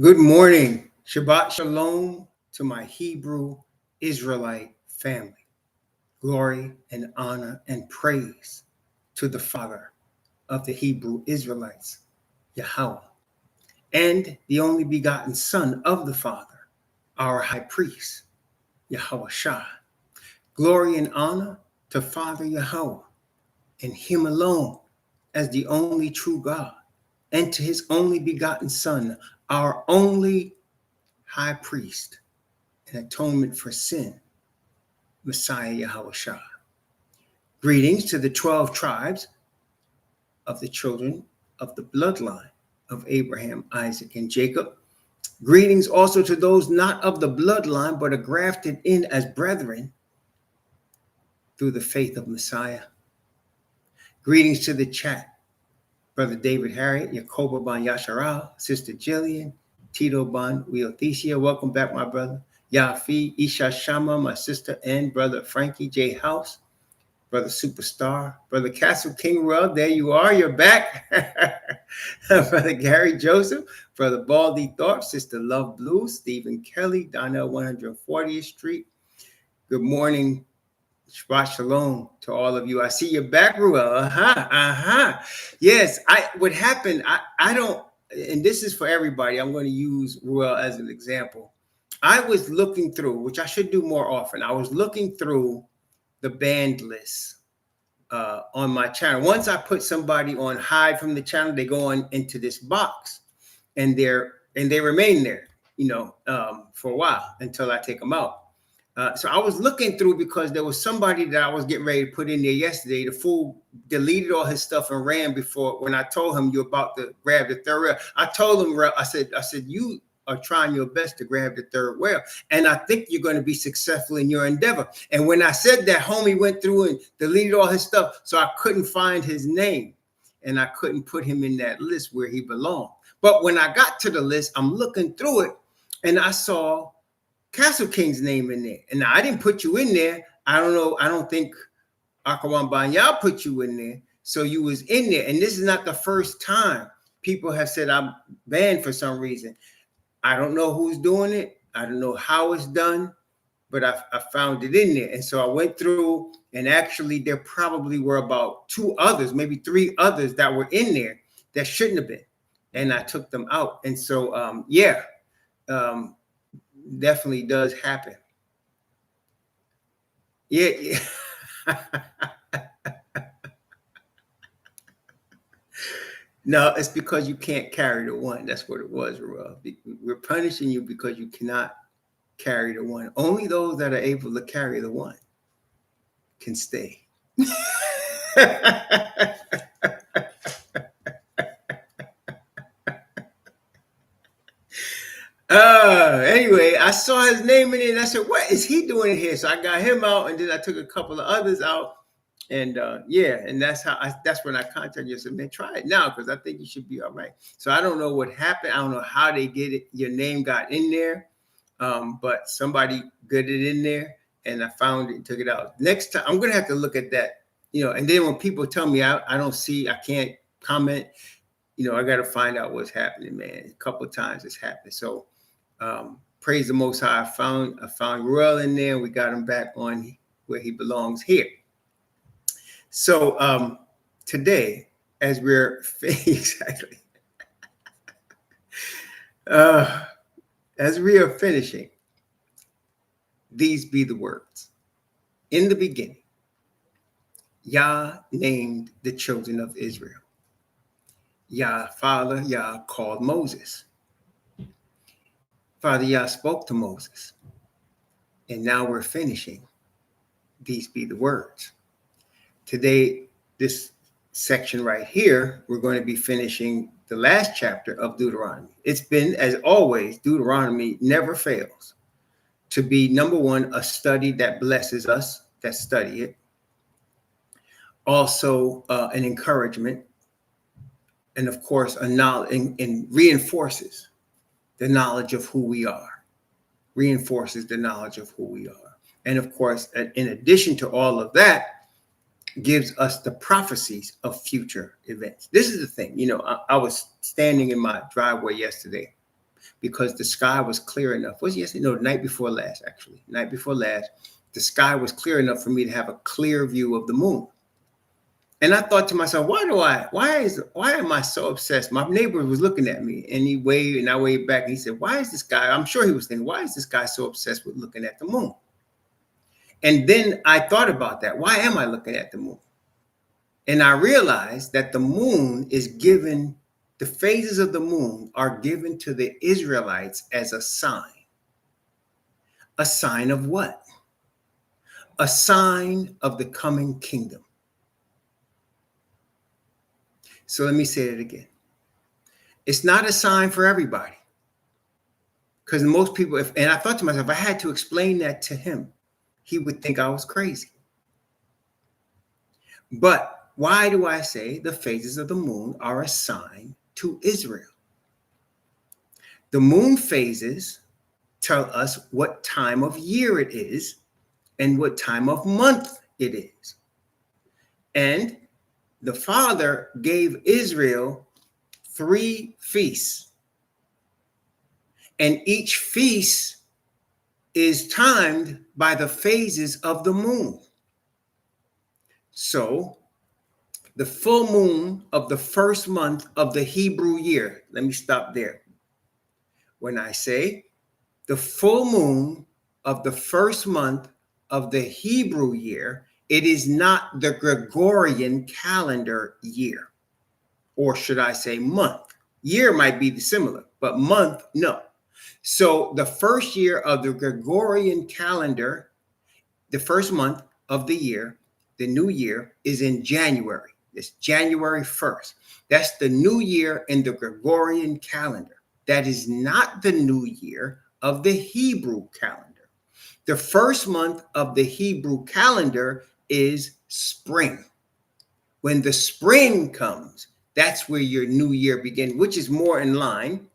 Good morning. Shabbat Shalom to my Hebrew Israelite family. Glory and honor and praise to the Father of the Hebrew Israelites, Yahweh, and the only begotten Son of the Father, our High Priest, Yahushua. Glory and honor to Father Yahweh and Him alone as the only true God, and to His only begotten Son, our only High Priest, an atonement for sin, Messiah Yahushua. Greetings to the 12 tribes of the children of the bloodline of Abraham, Isaac, and Jacob. Greetings also to those not of the bloodline, but are grafted in as brethren through the faith of Messiah. Greetings to the chat, Brother David Harriet, Yakoba Ban Yasharal, Sister Jillian, Tito Ban Wiothesia. Welcome back, my brother. Yafi, Isha Shama, my sister, and Brother Frankie J. House, Brother Superstar, Brother Castle King Rub, there you are, you're back. Brother Gary Joseph, Brother Baldy Thorpe, Sister Love Blue, Stephen Kelly, Donnell 140th Street. Good morning, Shabbat Shalom to all of you. I see you're back, Ruel. Yes, what happened, I don't, and this is for everybody, I'm going to use Ruel as an example. I was looking through, which I should do more often. I was looking through the band list on my channel. Once I put somebody on hide from the channel, they go on into this box, and they remain there, for a while until I take them out. So I was looking through because there was somebody that I was getting ready to put in there yesterday. The fool deleted all his stuff and ran before when I told him you're about to grab the third rail. I told him, I said, you are trying your best to grab the third rail, and I think you're going to be successful in your endeavor. And when I said that, homie went through and deleted all his stuff, so I couldn't find his name, and I couldn't put him in that list where he belonged. But when I got to the list, I'm looking through it, and I saw Castle King's name in there. And I didn't put you in there. I don't know. I don't think Akawan Banya put you in there. So you was in there. And this is not the first time people have said I'm banned for some reason. I don't know who's doing it. I don't know how it's done, but I found it in there. And so I went through, and actually there probably were about 2 others, maybe 3 others that were in there that shouldn't have been. And I took them out. And so, definitely does happen. Yeah. No, it's because you can't carry the one. That's what it was, Ruel. We're punishing you because you cannot carry the one. Only those that are able to carry the one can stay. Anyway, I saw his name in it, and I said, what is he doing here? So I got him out, and then I took a couple of others out. And and that's when I contacted you and said, man, try it now, because I think you should be all right. So I don't know what happened. I don't know how they get it. Your name got in there, but somebody got it in there, and I found it and took it out. Next time, I'm going to have to look at that, and then when people tell me I don't see, I can't comment, I got to find out what's happening, man. A couple of times it's happened. So praise the Most High. I found Ruel in there. We got him back on where he belongs here. So today, as we're exactly as we are finishing, these be the words. In the beginning, Yah named the children of Israel. Yah, Father, Yah called Moses. Father Yah spoke to Moses. And now we're finishing. These be the words. Today, this section right here, we're going to be finishing the last chapter of Deuteronomy. It's been, as always, Deuteronomy never fails to be, number one, a study that blesses us that study it. Also, an encouragement. And of course, a knowledge and reinforces the knowledge of who we are. Reinforces the knowledge of who we are. And of course, in addition to all of that, gives us the prophecies of future events. This is the thing, I was standing in my driveway yesterday, because the sky was clear enough. Was it yesterday? No, the night before last, actually. Night before last, the sky was clear enough for me to have a clear view of the moon. And I thought to myself, why am I so obsessed? My neighbor was looking at me and he waved and I waved back and he said, why is this guy, I'm sure he was thinking, why is this guy so obsessed with looking at the moon? And then I thought about that. Why am I looking at the moon? And I realized that the moon is given, the phases of the moon are given to the Israelites as a sign. A sign of what? A sign of the coming kingdom. So let me say it again. It's not a sign for everybody. Because most people, and I thought to myself, if I had to explain that to him, he would think I was crazy. But why do I say the phases of the moon are a sign to Israel? The moon phases tell us what time of year it is and what time of month it is. And the Father gave Israel 3 feasts. And each feast is timed by the phases of the moon. So the full moon of the first month of the Hebrew year, let me stop there. When I say the full moon of the first month of the Hebrew year, it is not the Gregorian calendar year, or should I say month. Year might be similar, but month, no. So the first year of the Gregorian calendar, the first month of the year, the new year, is in January. It's January 1st. That's the new year in the Gregorian calendar. That is not the new year of the Hebrew calendar. The first month of the Hebrew calendar is spring. When the spring comes, that's where your new year begins, which is more in line,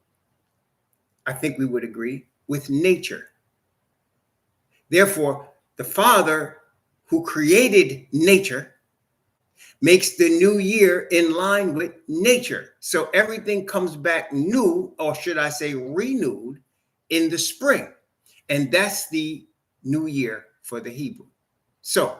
I think we would agree, with nature. Therefore, the Father who created nature makes the new year in line with nature. So everything comes back new, or should I say renewed, in the spring. And that's the new year for the Hebrew. So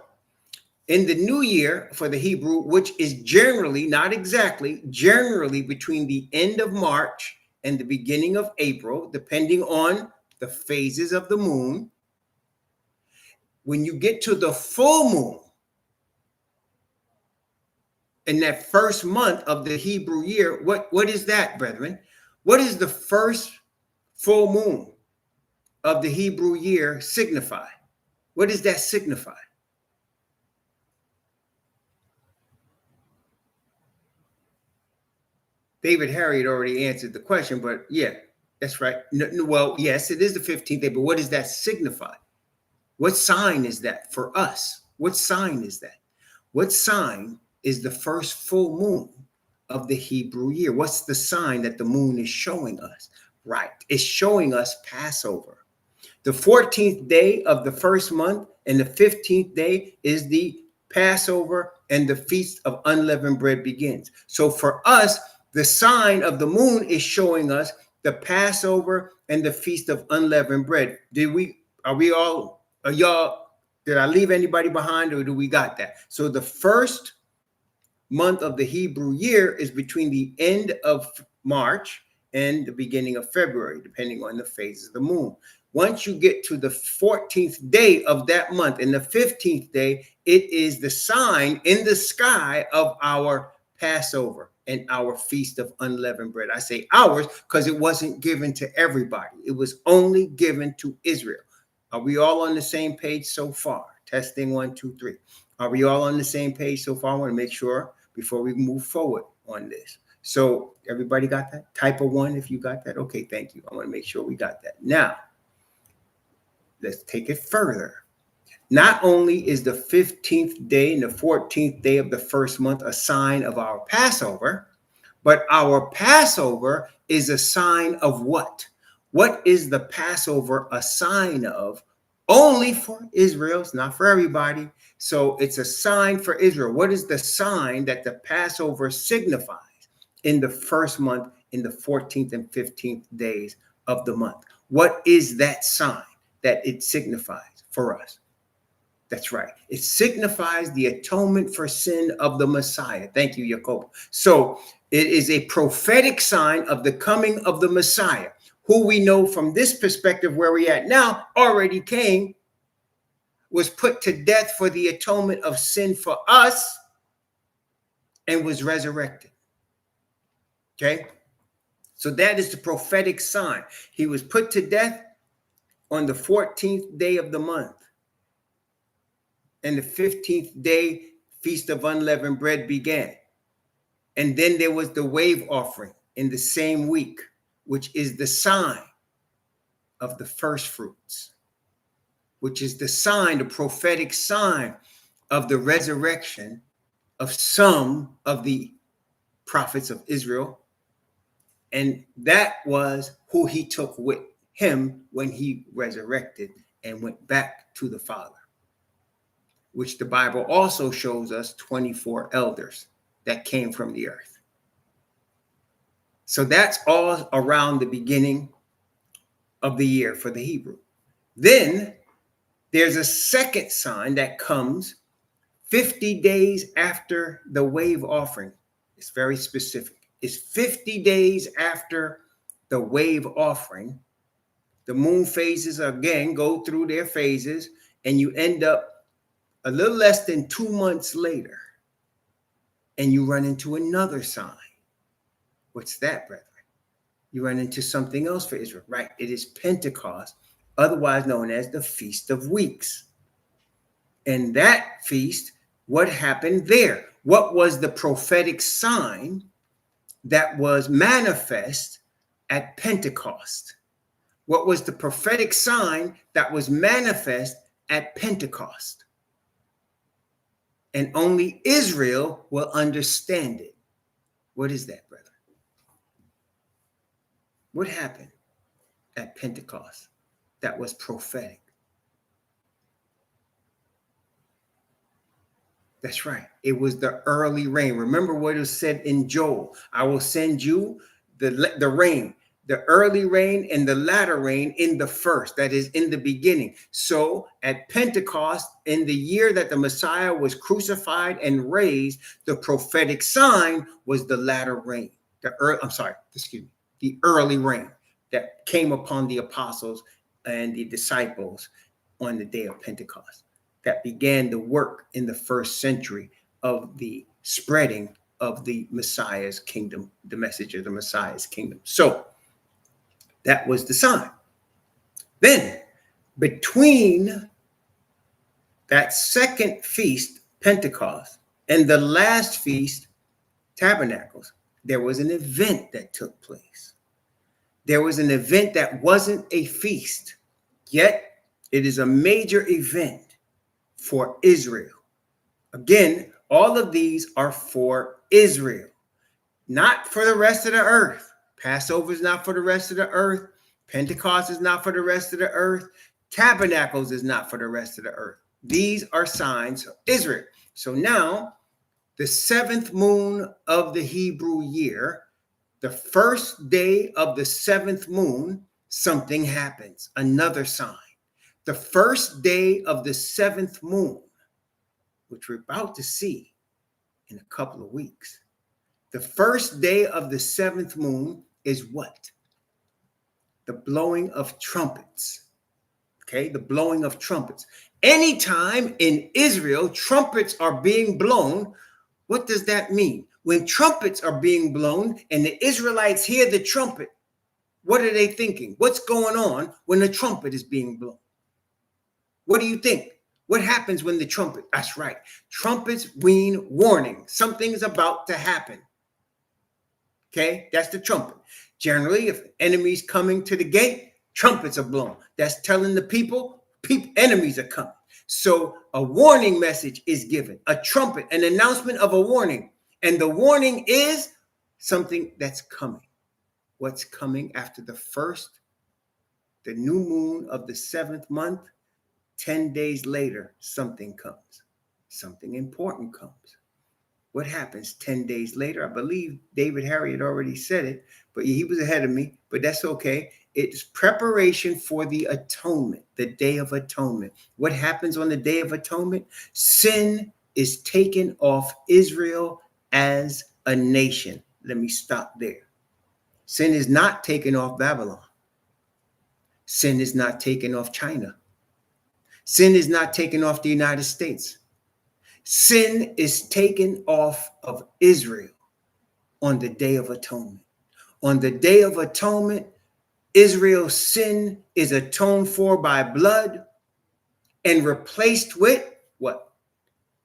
in the new year for the Hebrew, which is generally, not exactly, generally between the end of March and the beginning of April, depending on the phases of the moon, when you get to the full moon in that first month of the Hebrew year, what is that, brethren? What is the first full moon of the Hebrew year signify? What does that signify? David Harriet already answered the question, but yeah, that's right. Well, yes, it is the 15th day, but what does that signify? What sign is that for us? What sign is that? What sign is the first full moon of the Hebrew year? What's the sign that the moon is showing us? Right, it's showing us Passover. The 14th day of the first month and the 15th day is the Passover, and the Feast of Unleavened Bread begins. So for us, the sign of the moon is showing us the Passover and the Feast of Unleavened Bread. Did I leave anybody behind, or do we got that? So the first month of the Hebrew year is between the end of March and the beginning of February, depending on the phases of the moon. Once you get to the 14th day of that month and the 15th day, it is the sign in the sky of our Passover and our Feast of Unleavened Bread. I say ours because it wasn't given to everybody. It was only given to Israel. Are we all on the same page so far? Testing 1, 2, 3. Are we all on the same page so far? I want to make sure before we move forward on this. So everybody got that? Type of 1 if you got that. Okay, thank you. I want to make sure we got that. Now, let's take it further. Not only is the 15th day and the 14th day of the first month a sign of our Passover, but our Passover is a sign of what? What is the Passover a sign of? Only for Israel. It's not for everybody. So it's a sign for Israel. What is the sign that the Passover signifies in the first month, in the 14th and 15th days of the month. What is that sign that it signifies for us? That's right. It signifies the atonement for sin of the Messiah. Thank you, Jacob. So it is a prophetic sign of the coming of the Messiah, who we know from this perspective where we're at now already came, was put to death for the atonement of sin for us, and was resurrected. Okay? So that is the prophetic sign. He was put to death on the 14th day of the month. And the 15th day, Feast of Unleavened Bread began. And then there was the wave offering in the same week, which is the sign of the first fruits, which is the sign, the prophetic sign of the resurrection of some of the prophets of Israel. And that was who he took with him when he resurrected and went back to the Father, which the Bible also shows us 24 elders that came from the earth. So that's all around the beginning of the year for the Hebrew. Then there's a second sign that comes 50 days after the wave offering. It's very specific. It's 50 days after the wave offering. The moon phases again go through their phases, and you end up a little less than 2 months later, and you run into another sign. What's that, brethren? You run into something else for Israel, right? It is Pentecost, otherwise known as the Feast of Weeks. And that feast, what happened there? What was the prophetic sign that was manifest at Pentecost? What was the prophetic sign that was manifest at Pentecost? And only Israel will understand it. What is that, brethren? What happened at Pentecost that was prophetic? That's right. It was the early rain. Remember what it said in Joel. I will send you the rain, the early rain and the latter rain in the first, that is in the beginning. So at Pentecost, in the year that the Messiah was crucified and raised, the prophetic sign was the latter rain. The early rain that came upon the apostles and the disciples on the day of Pentecost, that began the work in the first century of the spreading of the Messiah's kingdom, the message of the Messiah's kingdom. So that was the sign. Then between that second feast, Pentecost, and the last feast, Tabernacles, there was an event that took place. There was an event that wasn't a feast, yet it is a major event for Israel. Again, all of these are for Israel, not for the rest of the earth. Passover is not for the rest of the earth. Pentecost is not for the rest of the earth. Tabernacles is not for the rest of the earth. These are signs of Israel. So now, the seventh moon of the Hebrew year, the first day of the seventh moon, something happens, another sign. The first day of the seventh moon, which we're about to see in a couple of weeks. The first day of the seventh moon is what? The blowing of trumpets. Okay, the blowing of trumpets. Anytime in Israel trumpets are being blown, what does that mean? When trumpets are being blown and the Israelites hear the trumpet, what are they thinking? What's going on when the trumpet is being blown? What do you think? What happens when the trumpet? That's right. Trumpets mean warning. Something is about to happen. Okay, that's the trumpet. Generally, if enemies coming to the gate, trumpets are blown. That's telling the people enemies are coming. So a warning message is given, a trumpet, an announcement of a warning. And the warning is something that's coming. What's coming after the new moon of the seventh month? 10 days later, something comes. Something important comes. What happens 10 days later? I believe David Harry had already said it, but he was ahead of me, but that's okay. It's preparation for the atonement, the Day of Atonement. What happens on the Day of Atonement? Sin is taken off Israel as a nation. Let me stop there. Sin is not taken off Babylon. Sin is not taken off China. Sin is not taken off the United States. Sin is taken off of Israel on the Day of Atonement. On the Day of Atonement, Israel's sin is atoned for by blood and replaced with what?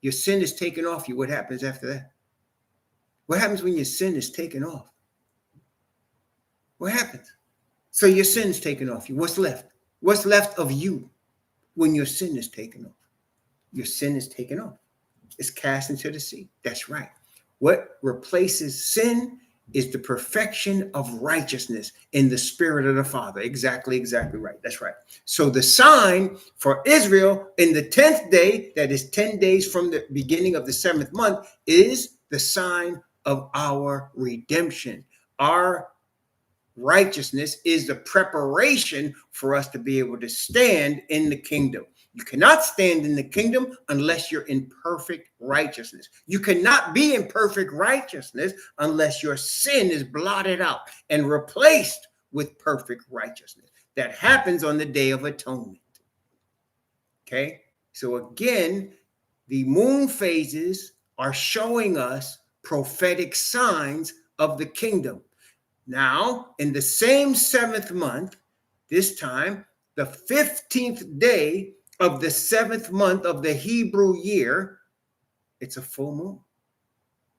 Your sin is taken off you. What happens after that? What happens when your sin is taken off? What happens? So your sin is taken off you. What's left? What's left of you when your sin is taken off? Your sin is taken off. It's cast into the sea. That's right. What replaces sin is the perfection of righteousness in the spirit of the Father. Exactly right. That's right. So the sign for Israel in the 10th day, that is 10 days from the beginning of the 7th month, is the sign of our redemption. Our righteousness is the preparation for us to be able to stand in the kingdom. You cannot stand in the kingdom unless you're in perfect righteousness. You cannot be in perfect righteousness unless your sin is blotted out and replaced with perfect righteousness. That happens on the Day of Atonement. Okay? So again, the moon phases are showing us prophetic signs of the kingdom. Now, in the same 7th month, this time, the 15th day of the 7th month of the Hebrew year, it's a full moon.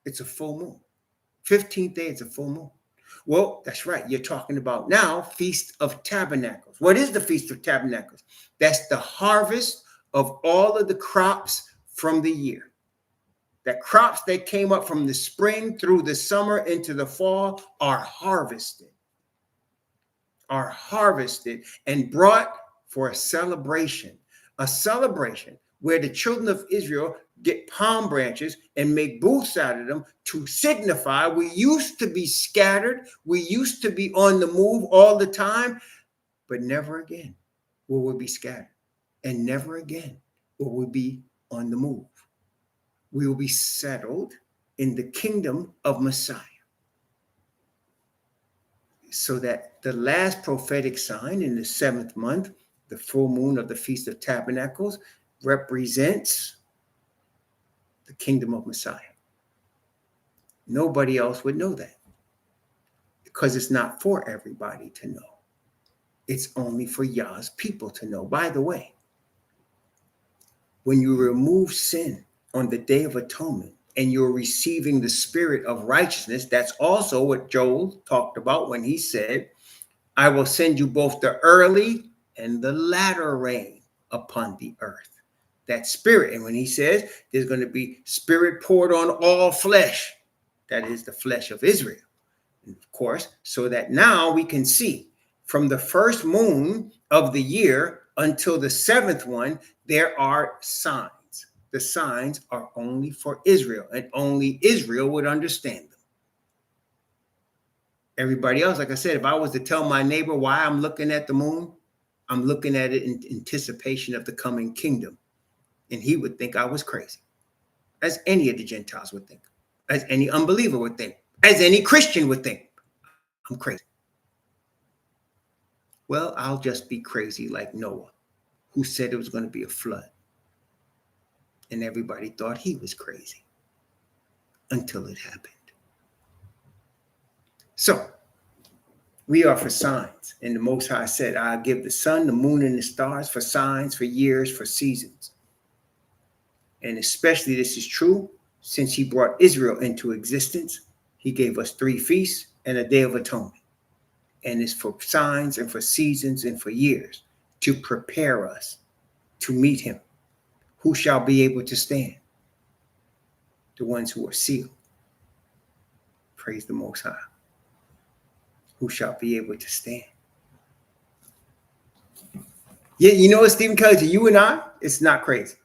It's a full moon. 15th day, it's a full moon. Well, that's right. You're talking about now Feast of Tabernacles. What is the Feast of Tabernacles? That's the harvest of all of the crops from the year. The crops that came up from the spring through the summer into the fall are harvested and brought for a celebration where the children of Israel get palm branches and make booths out of them to signify we used to be scattered, we used to be on the move all the time, but never again will we be scattered, and never again will we be on the move. We will be settled in the kingdom of Messiah. So that the last prophetic sign in the 7th month, the full moon of the Feast of Tabernacles, represents the kingdom of Messiah. Nobody else would know that because it's not for everybody to know. It's only for Yah's people to know. By the way, when you remove sin on the Day of Atonement and you're receiving the spirit of righteousness, that's also what Joel talked about when he said, I will send you both the early and the latter rain upon the earth. That spirit. And when he says there's going to be spirit poured on all flesh, that is the flesh of Israel. And of course, so that now we can see from the first moon of the year until the 7th one, there are signs. The signs are only for Israel, and only Israel would understand them. Everybody else, like I said, if I was to tell my neighbor why I'm looking at the moon, I'm looking at it in anticipation of the coming kingdom. And he would think I was crazy, as any of the Gentiles would think, as any unbeliever would think, as any Christian would think. I'm crazy. Well, I'll just be crazy like Noah, who said it was going to be a flood. And everybody thought he was crazy until it happened. So we are for signs. And the Most High said, I'll give the sun, the moon, and the stars for signs, for years, for seasons. And especially this is true since he brought Israel into existence. He gave us 3 feasts and a Day of Atonement. And it's for signs and for seasons and for years to prepare us to meet him. Who shall be able to stand? The ones who are sealed. Praise the Most High. Who shall be able to stand? Yeah, you know what, Stephen Kelly, to you and I, it's not crazy.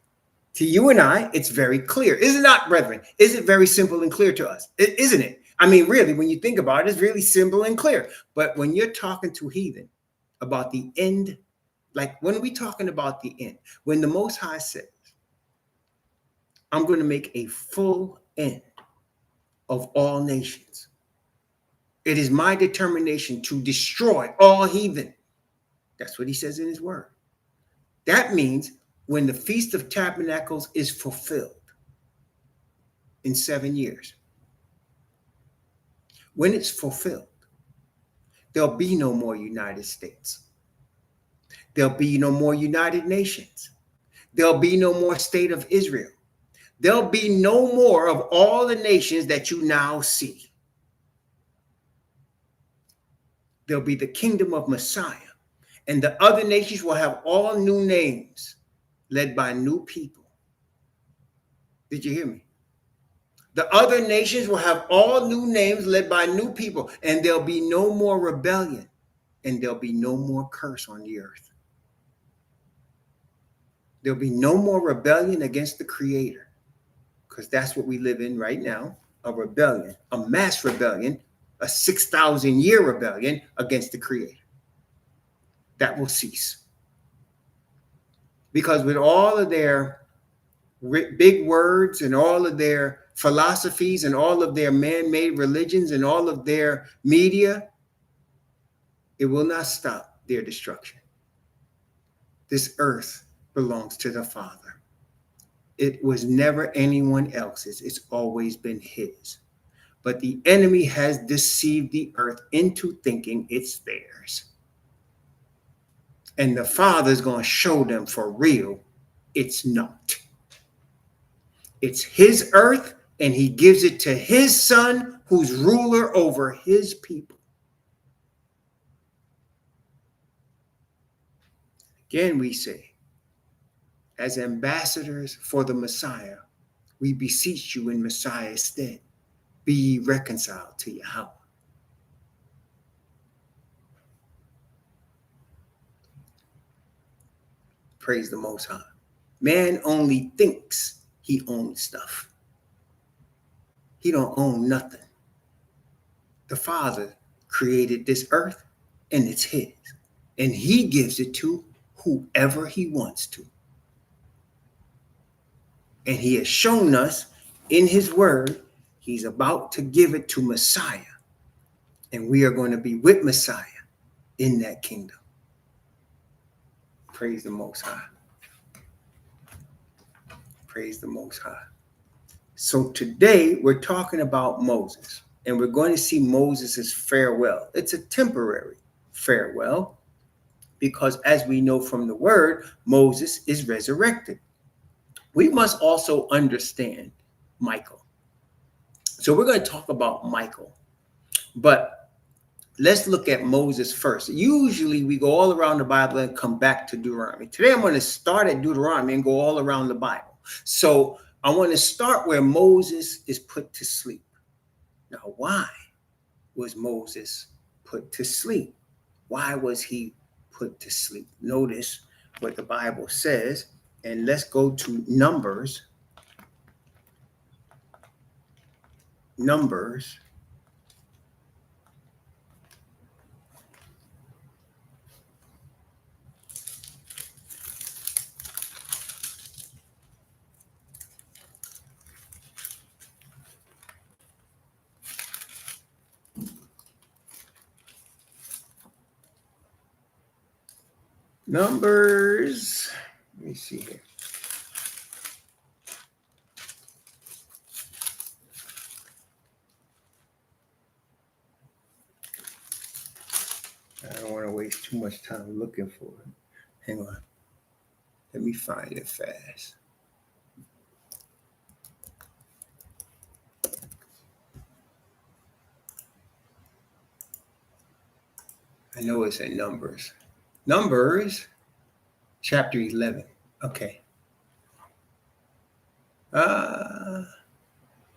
To you and I, it's very clear. Is it not, brethren? Is it very simple and clear to us? Isn't it? I mean, really, when you think about it, it's really simple and clear. But when you're talking to heathen about the end, like when are we talking about the end? When the Most High says, I'm going to make a full end of all nations. It is my determination to destroy all heathen. That's what he says in his word. That means when the Feast of Tabernacles is fulfilled in 7 years, when it's fulfilled, there'll be no more United States. There'll be no more United Nations. There'll be no more state of Israel. There'll be no more of all the nations that you now see. There'll be the kingdom of Messiah. And the other nations will have all new names led by new people. Did you hear me? The other nations will have all new names led by new people. And there'll be no more rebellion. And there'll be no more curse on the earth. There'll be no more rebellion against the Creator. Because that's what we live in right now. A rebellion, a mass rebellion, a 6,000-year rebellion against the Creator. That will cease. Because with all of their big words and all of their philosophies and all of their man-made religions and all of their media, it will not stop their destruction. This earth belongs to the Father. It was never anyone else's. It's always been his. But the enemy has deceived the earth into thinking it's theirs. And the Father's going to show them for real it's not. It's his earth, and he gives it to his Son, who's ruler over his people. Again, we say, as ambassadors for the Messiah, we beseech you in Messiah's stead, be ye reconciled to Yahweh. Praise the Most High. Man only thinks he owns stuff. He don't own nothing. The Father created this earth, and it's his. And he gives it to whoever he wants to. And he has shown us in his word, he's about to give it to Messiah. And we are going to be with Messiah in that kingdom. Praise the Most High. Praise the Most High. So today we're talking about Moses, and we're going to see Moses' farewell. It's a temporary farewell because, as we know from the word, Moses is resurrected. We must also understand Michael. So we're going to talk about Michael, but let's look at Moses first. Usually we go all around the Bible and come back to Deuteronomy. Today I'm going to start at Deuteronomy and go all around the Bible. So I want to start where Moses is put to sleep. Now, why was Moses put to sleep? Why was he put to sleep? Notice what the Bible says, and let's go to Numbers. Numbers. Numbers, let me see here. I don't want to waste too much time looking for it. Hang on. Let me find it fast. I know it's in Numbers. Numbers, chapter 11. Okay.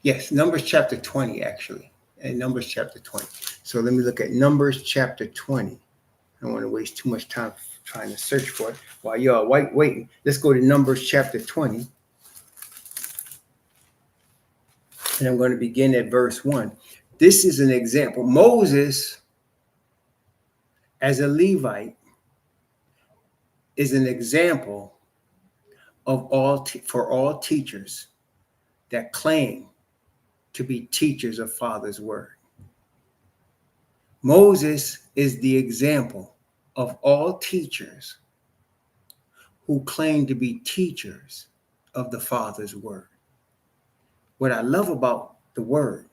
Yes, Numbers chapter 20, actually. And Numbers chapter 20. So let me look at Numbers chapter 20. I don't want to waste too much time trying to search for it while y'all waiting. Let's go to Numbers chapter 20. And I'm going to begin at verse 1. This is an example. Moses, as a Levite, is an example of for all teachers that claim to be teachers of Father's word. Moses is the example of all teachers who claim to be teachers of the Father's word. What I love about the word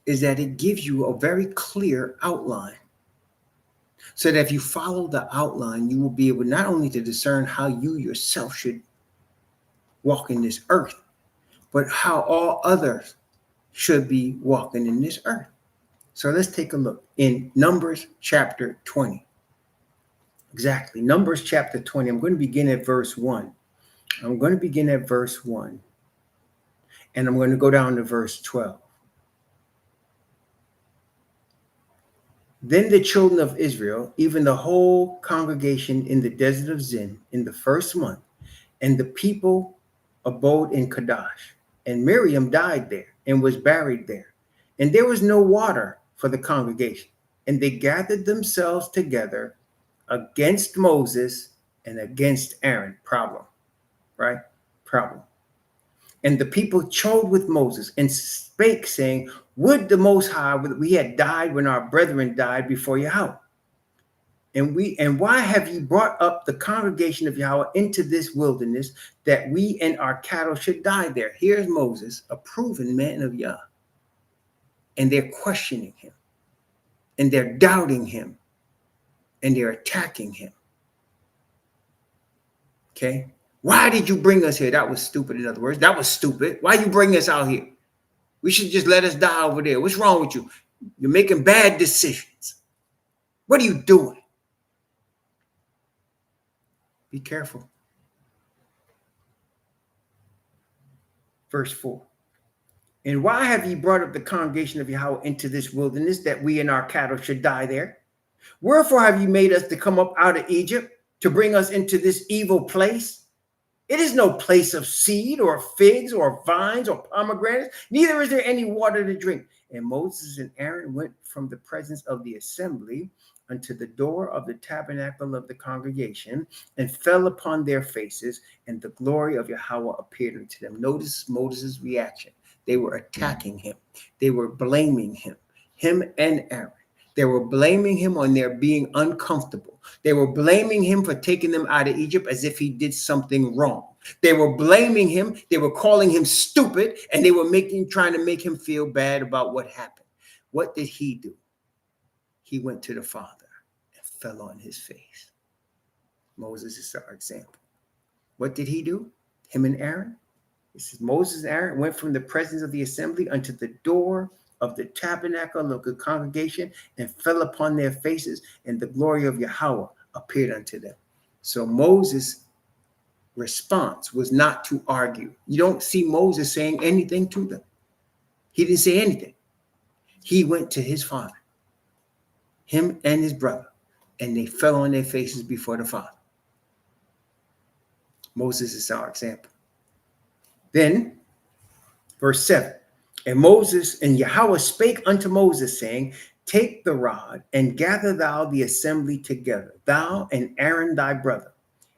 is that it gives you a very clear outline, so that if you follow the outline, you will be able not only to discern how you yourself should walk in this earth, but how all others should be walking in this earth. So let's take a look in Numbers chapter 20. Exactly. Numbers chapter 20. I'm going to begin at verse 1. And I'm going to go down to verse 12. Then the children of Israel, even the whole congregation in the desert of Zin, in the first month, and the people abode in Kadesh. And Miriam died there and was buried there. And there was no water for the congregation. And they gathered themselves together against Moses and against Aaron. Problem, right? Problem. And the people chode with Moses and spake, saying, would the Most High, we had died when our brethren died before Yahweh. And why have ye brought up the congregation of Yahweh into this wilderness, that we and our cattle should die there? Here's Moses, a proven man of Yah. And they're questioning him. And they're doubting him. And they're attacking him. Okay? Why did you bring us here? That was stupid, in other words. That was stupid. Why you bring us out here? We should just let us die over there. What's wrong with you? You're making bad decisions. What are you doing? Be careful. Verse 4. And why have ye brought up the congregation of Yahweh into this wilderness, that we and our cattle should die there? Wherefore have ye made us to come up out of Egypt, to bring us into this evil place? It is no place of seed or figs or vines or pomegranates, neither is there any water to drink. And Moses and Aaron went from the presence of the assembly unto the door of the tabernacle of the congregation, and fell upon their faces, and the glory of Yahweh appeared unto them. Notice Moses' reaction. They were attacking him. They were blaming him and Aaron. They were blaming him on their being uncomfortable. They were blaming him for taking them out of Egypt as if he did something wrong. They were blaming him. They were calling him stupid, and they were trying to make him feel bad about what happened. What did he do? He went to the Father and fell on his face. Moses is our example. What did he do? Him and Aaron? It says Moses and Aaron went from the presence of the assembly unto the door of the tabernacle of the congregation, and fell upon their faces, and the glory of Yahweh appeared unto them. So Moses' response was not to argue. You don't see Moses saying anything to them. He didn't say anything. He went to his father, him and his brother, and they fell on their faces before the Father. Moses is our example. Then, verse 7. And Moses and Yahweh spake unto Moses, saying, take the rod and gather thou the assembly together, thou and Aaron thy brother,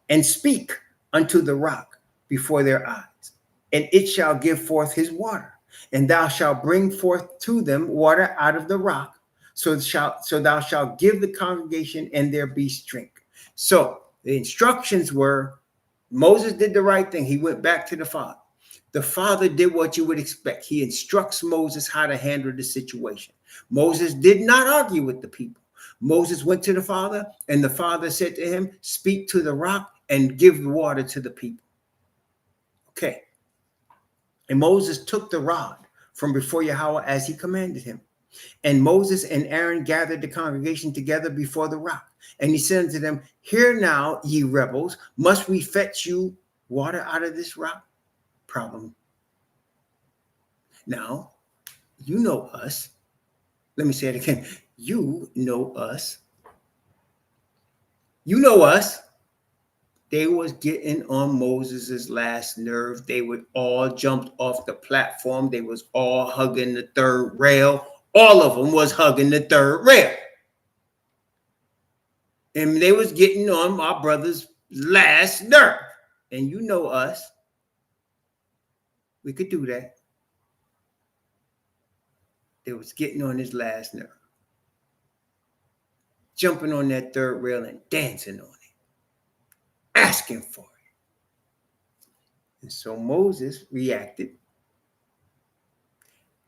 and speak unto the rock before their eyes, and it shall give forth his water, and thou shalt bring forth to them water out of the rock, so thou shalt give the congregation and their beasts drink. So the instructions were, Moses did the right thing. He went back to the Father. The Father did what you would expect. He instructs Moses how to handle the situation. Moses did not argue with the people. Moses went to the Father, and the Father said to him, speak to the rock and give water to the people. Okay. And Moses took the rod from before Yahweh as he commanded him. And Moses and Aaron gathered the congregation together before the rock. And he said unto them, hear now, ye rebels, must we fetch you water out of this rock? Problem. Now, you know us. Let me say it again. You know us. You know us. They was getting on Moses's last nerve. They would all jumped off the platform. They was all hugging the third rail, All of them was hugging the third rail. And they was getting on my brother's last nerve. And you know us. We could do that. They was getting on his last nerve. Jumping on that third rail and dancing on it. Asking for it. And so Moses reacted.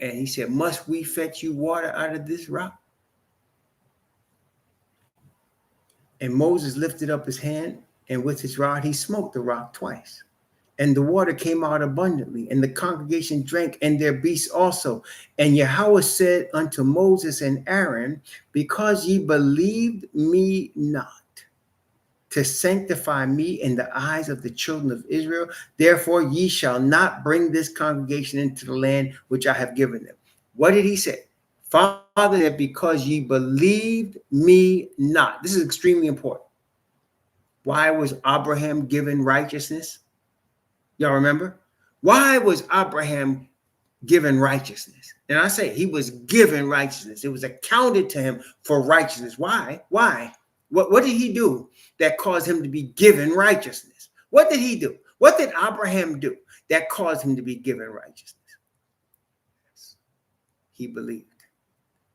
And he said, must we fetch you water out of this rock? And Moses lifted up his hand, and with his rod he smote the rock twice. And the water came out abundantly, and the congregation drank, and their beasts also. And Yahweh said unto Moses and Aaron, because ye believed me not to sanctify me in the eyes of the children of Israel, therefore ye shall not bring this congregation into the land which I have given them. What did he say? Father, that because ye believed me not. This is extremely important. Why was Abraham given righteousness? Y'all remember? Why was Abraham given righteousness? And I say he was given righteousness. It was accounted to him for righteousness. Why? Why? What did he do that caused him to be given righteousness? What did he do? What did Abraham do that caused him to be given righteousness? He believed.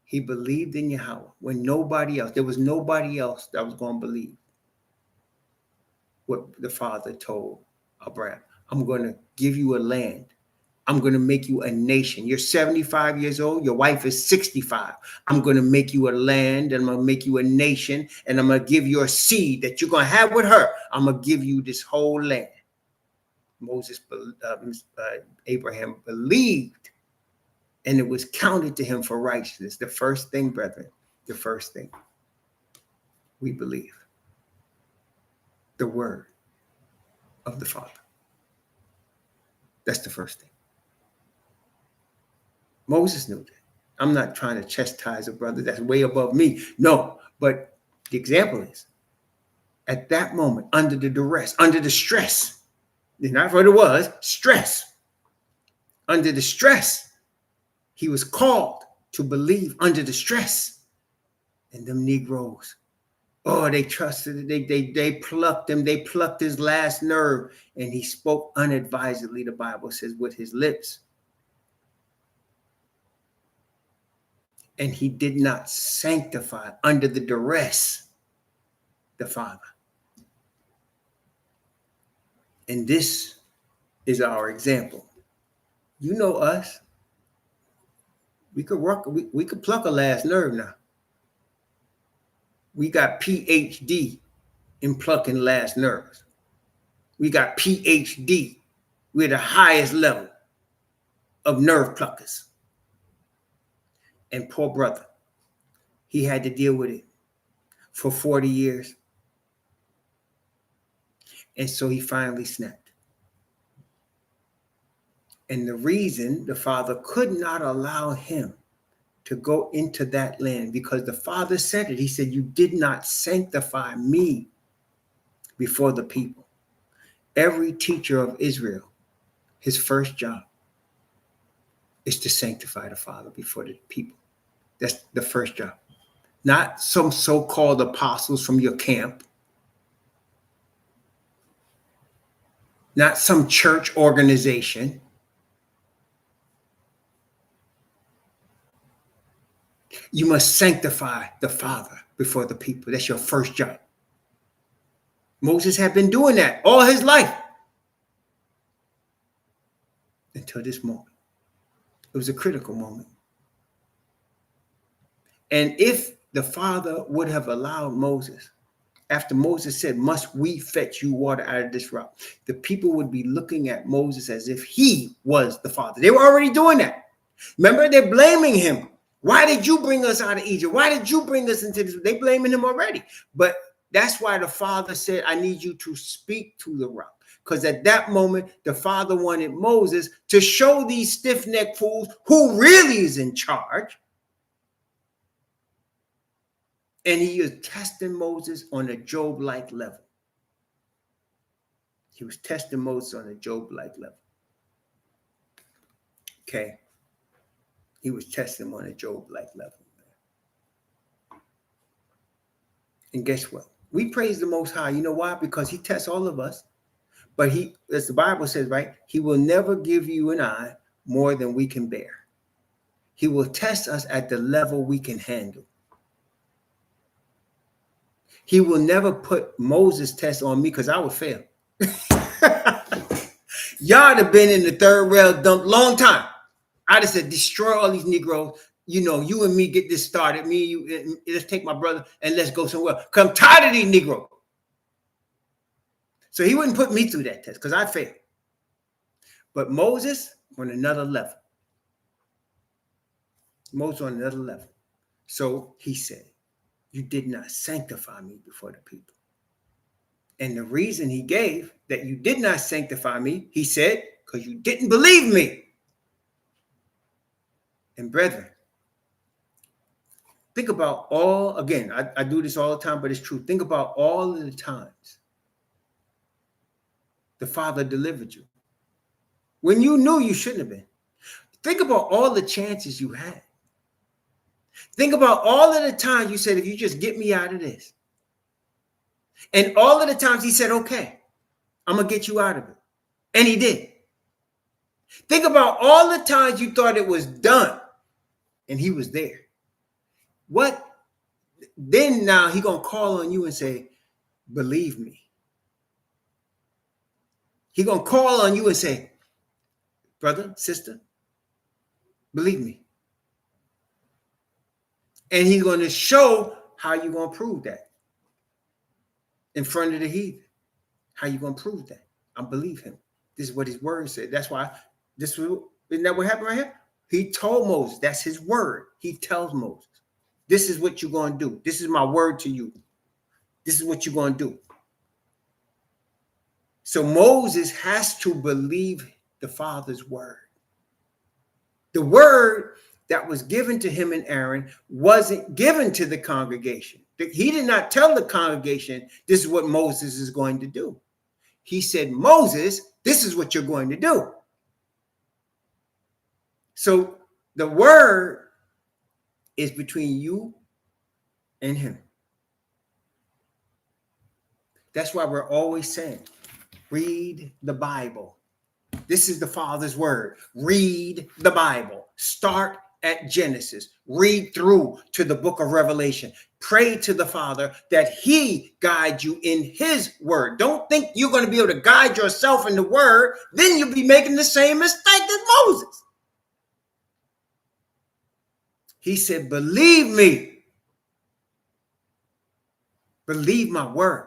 He believed in Yahweh when nobody else, there was nobody else that was going to believe what the Father told Abraham. I'm going to give you a land. I'm going to make you a nation. You're 75 years old. Your wife is 65. I'm going to make you a land, and I'm going to make you a nation, and I'm going to give you a seed that you're going to have with her. I'm going to give you this whole land. Abraham believed, and it was counted to him for righteousness. The first thing, brethren, the first thing, we believe the word of the Father. That's the first thing. Moses knew that. I'm not trying to chastise a brother that's way above me. No, but the example is, at that moment, under the duress, under the stress, not what it was, stress. Under the stress, he was called to believe under the stress. And them Negroes, oh, they trusted it. They plucked him. They plucked his last nerve. And he spoke unadvisedly, the Bible says, with his lips. And he did not sanctify under the duress the Father. And this is our example. You know us. We could pluck a last nerve now. We got PhD in plucking last nerves. We got PhD. We're the highest level of nerve pluckers. And poor brother, he had to deal with it for 40 years. And so he finally snapped. And the reason the Father could not allow him to go into that land, because the Father said it. He said, you did not sanctify me before the people. Every teacher of Israel, his first job is to sanctify the Father before the people. That's the first job. Not some so-called apostles from your camp. Not some church organization. You must sanctify the Father before the people. That's your first job. Moses had been doing that all his life until this moment. It was a critical moment. And if the Father would have allowed Moses, after Moses said, must we fetch you water out of this rock, the people would be looking at Moses as if he was the Father. They were already doing that. Remember, they're blaming him. Why did you bring us out of Egypt? Why did you bring us into this? They're blaming him already. But that's why the Father said, I need you to speak to the rock. Because at that moment, the Father wanted Moses to show these stiff-necked fools who really is in charge. And he was testing Moses on a Job-like level. He was testing Moses on a Job-like level. Okay. He was testing him on a Job-like level. And guess what? We praise the Most High. You know why? Because he tests all of us. But he, as the Bible says, right, he will never give you and I more than we can bear. He will test us at the level we can handle. He will never put Moses' test on me because I would fail. Y'all have been in the third rail dump long time. I just said, destroy all these Negroes. You know, you and me get this started. Me and you, let's take my brother and let's go somewhere. Because I'm tired of these Negroes. So he wouldn't put me through that test because I failed. But Moses on another level. Moses on another level. So he said, you did not sanctify me before the people. And the reason he gave that you did not sanctify me, he said, because you didn't believe me. And brethren, think about all, again, I do this all the time, but it's true. Think about all of the times the Father delivered you. When you knew you shouldn't have been. Think about all the chances you had. Think about all of the times you said, if you just get me out of this. And all of the times he said, okay, I'm going to get you out of it. And he did. Think about all the times you thought it was done. And he was there. What? Then now he going to call on you and say, believe me. He going to call on you and say, brother, sister, believe me. And he's going to show how you're going to prove that in front of the heathen. How you going to prove that? I believe him. This is what his word said. That's why isn't that what happened right here? He told Moses, that's his word. He tells Moses, this is what you're going to do. This is my word to you. This is what you're going to do. So Moses has to believe the Father's word. The word that was given to him and Aaron wasn't given to the congregation. He did not tell the congregation, this is what Moses is going to do. He said, Moses, this is what you're going to do. So the word is between you and him. That's why we're always saying, read the Bible. This is the Father's word. Read the Bible. Start at Genesis. Read through to the book of Revelation. Pray to the Father that he guide you in his word. Don't think you're going to be able to guide yourself in the word. Then you'll be making the same mistake as Moses. He said, believe me. Believe my word.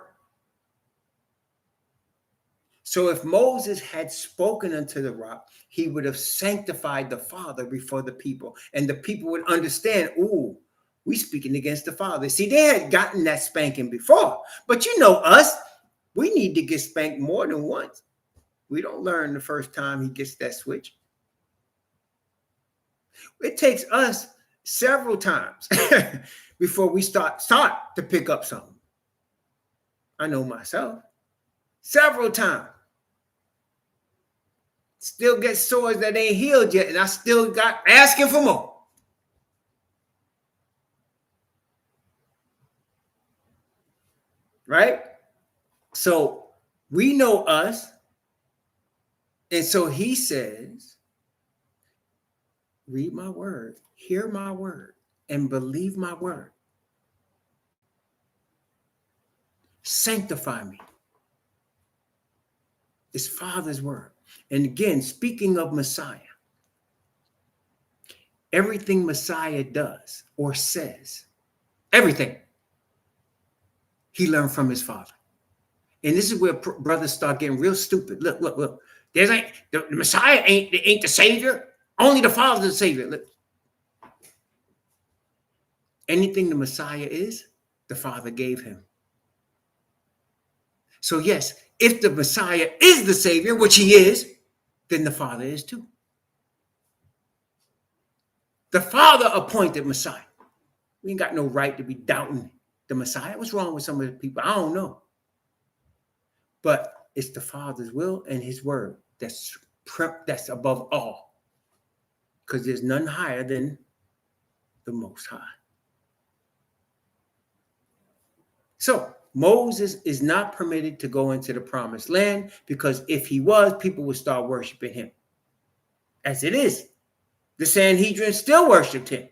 So if Moses had spoken unto the rock, he would have sanctified the Father before the people. And the people would understand, ooh, we speaking against the Father. See, they had gotten that spanking before. But you know us, we need to get spanked more than once. We don't learn the first time he gets that switch. It takes us several times before we start to pick up something. I know myself. Several times. Still get sores that ain't healed yet, and I still got asking for more. Right? So we know us. And so he says, read my word, hear my word, and believe my word. Sanctify me. It's Father's word. And again, speaking of Messiah, everything Messiah does or says, everything, he learned from his Father. And this is where brothers start getting real stupid. Look. The Messiah ain't the Savior. Only the Father is the Savior. Look. Anything the Messiah is, the Father gave him. So yes, if the Messiah is the Savior, which he is, then the Father is too. The Father appointed Messiah. We ain't got no right to be doubting the Messiah. What's wrong with some of the people? I don't know. But it's the Father's will and his word that's above all. because there's none higher than the Most High. So Moses is not permitted to go into the promised land, because if he was, people would start worshiping him. As it is, the Sanhedrin still worshiped him.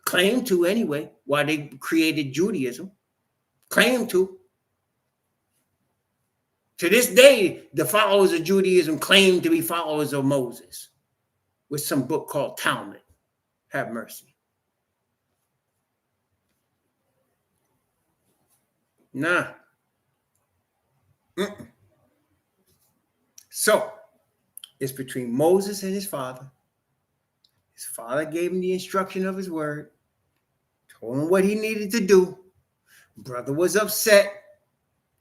Claimed to anyway, while they created Judaism. Claimed to. To this day, the followers of Judaism claim to be followers of Moses, with some book called Talmud. Have mercy. Nah. Mm-mm. So, it's between Moses and his father. His father gave him the instruction of his word, told him what he needed to do. Brother was upset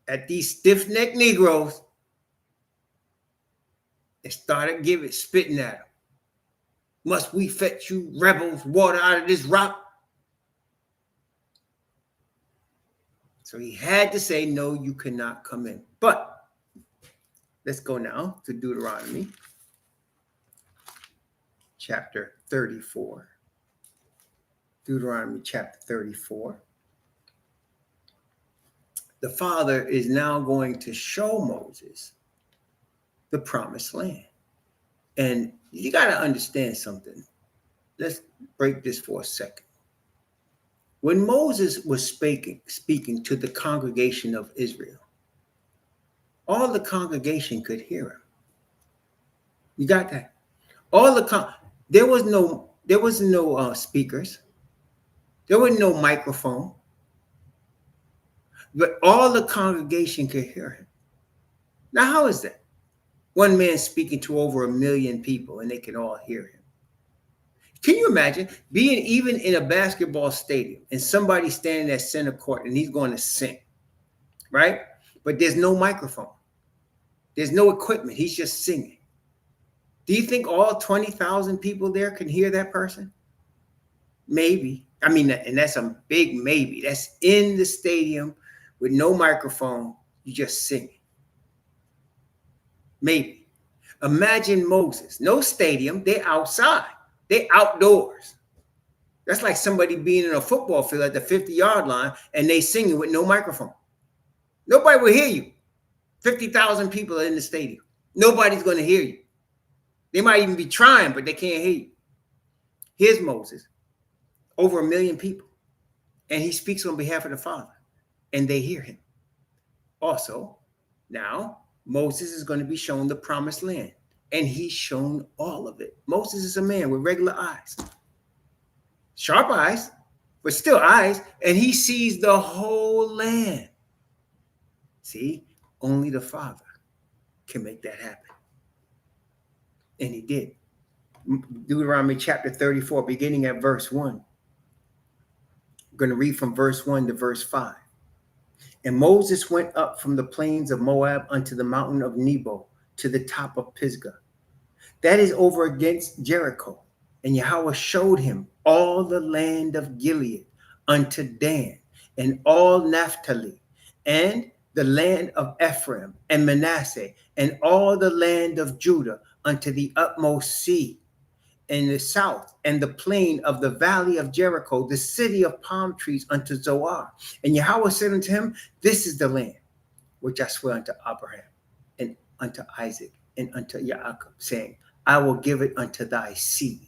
at these stiff-necked Negroes and started spitting at him. Must we fetch you rebels water out of this rock? So he had to say, no, you cannot come in. But let's go now to Deuteronomy chapter 34. Deuteronomy chapter 34. The father is now going to show Moses the promised land. And you got to understand something. Let's break this for a second. When Moses was speaking to the congregation of Israel, all the congregation could hear him. You got that? There was no speakers. There was no microphone. But all the congregation could hear him. Now, how is that? One man speaking to over 1 million people and they can all hear him. Can you imagine being even in a basketball stadium and somebody standing at center court and he's going to sing, right? But there's no microphone. There's no equipment. He's just singing. Do you think all 20,000 people there can hear that person? Maybe. I mean, and that's a big maybe. That's in the stadium with no microphone. You just sing. Maybe. Imagine Moses. No stadium. They're outside. They're outdoors. That's like somebody being in a football field at the 50-yard line and they singing with no microphone. Nobody will hear you. 50,000 people are in the stadium. Nobody's going to hear you. They might even be trying, but they can't hear you. Here's Moses. Over 1 million people. And he speaks on behalf of the Father. And they hear him. Also, now, Moses is going to be shown the promised land. And he's shown all of it. Moses is a man with regular eyes. Sharp eyes, but still eyes. And he sees the whole land. See, only the Father can make that happen. And he did. Deuteronomy chapter 34, beginning at verse 1. I'm going to read from verse 1 to verse 5. And Moses went up from the plains of Moab unto the mountain of Nebo, to the top of Pisgah. That is over against Jericho. And Yahweh showed him all the land of Gilead unto Dan, and all Naphtali, and the land of Ephraim and Manasseh, and all the land of Judah unto the utmost sea, in the south, and the plain of the valley of Jericho, the city of palm trees unto Zoar. And Yahweh said unto him, this is the land which I swear unto Abraham, and unto Isaac, and unto Jacob, saying, I will give it unto thy seed.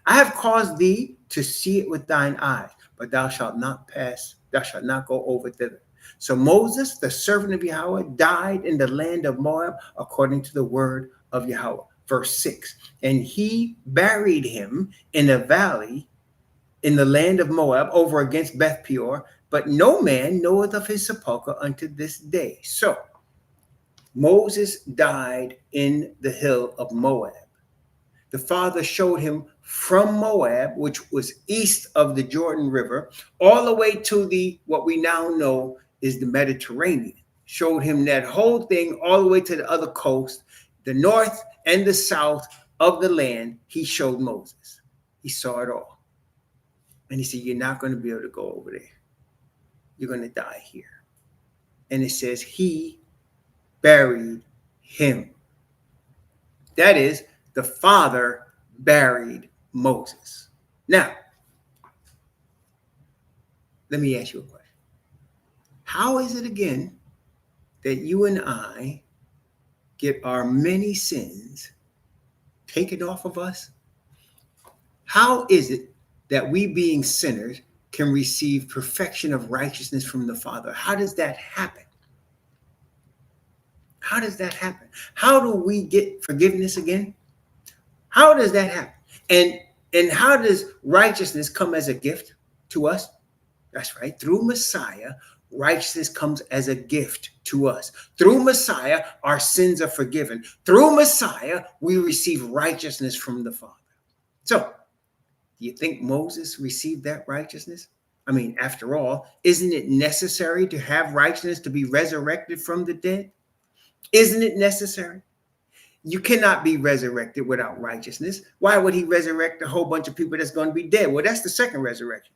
I have caused thee to see it with thine eyes, but thou shalt not go over thither. So Moses, the servant of Yahweh, died in the land of Moab according to the word of Yahweh. Verse 6, and he buried him in a valley in the land of Moab over against Beth Peor, but no man knoweth of his sepulchre unto this day. So Moses died in the hill of Moab. The Father showed him from Moab, which was east of the Jordan River, all the way to what we now know is the Mediterranean. Showed him that whole thing all the way to the other coast, the north and the south of the land. He showed Moses. He saw it all. And he said, you're not going to be able to go over there. You're going to die here. And it says he buried him. That is, the Father buried Moses. Now, let me ask you a question. How is it again that you and I get our many sins taken off of us? How is it that we, being sinners, can receive perfection of righteousness from the Father? How does that happen? How does that happen? How do we get forgiveness again? How does that happen? And how does righteousness come as a gift to us? That's right. Through Messiah, righteousness comes as a gift to us. Through Messiah, our sins are forgiven. Through Messiah, we receive righteousness from the Father. So, do you think Moses received that righteousness? I mean, after all, isn't it necessary to have righteousness to be resurrected from the dead? Isn't it necessary? You cannot be resurrected without righteousness. Why would he resurrect a whole bunch of people that's going to be dead? Well, that's the second resurrection.